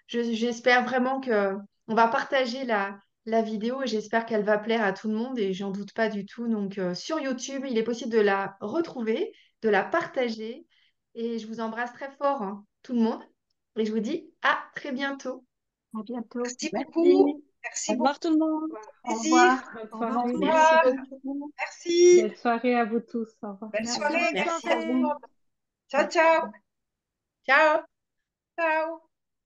j'espère vraiment que on va partager la vidéo et j'espère qu'elle va plaire à tout le monde et j'en doute pas du tout. Donc sur YouTube, il est possible de la retrouver, de la partager et je vous embrasse très fort, hein, tout le monde. Et je vous dis à très bientôt. À bientôt. Merci beaucoup. Merci. Au Merci beaucoup. revoir tout le monde. Au Plaisir. revoir. Bonne Au revoir soirée. tout Au le monde. Merci revoir. beaucoup. Merci. Belle soirée à vous tous. Au revoir. Belle Merci, soirée. bonne Merci Merci à à tout le soirée. vous. monde. Ciao, ciao. Ciao. Ciao.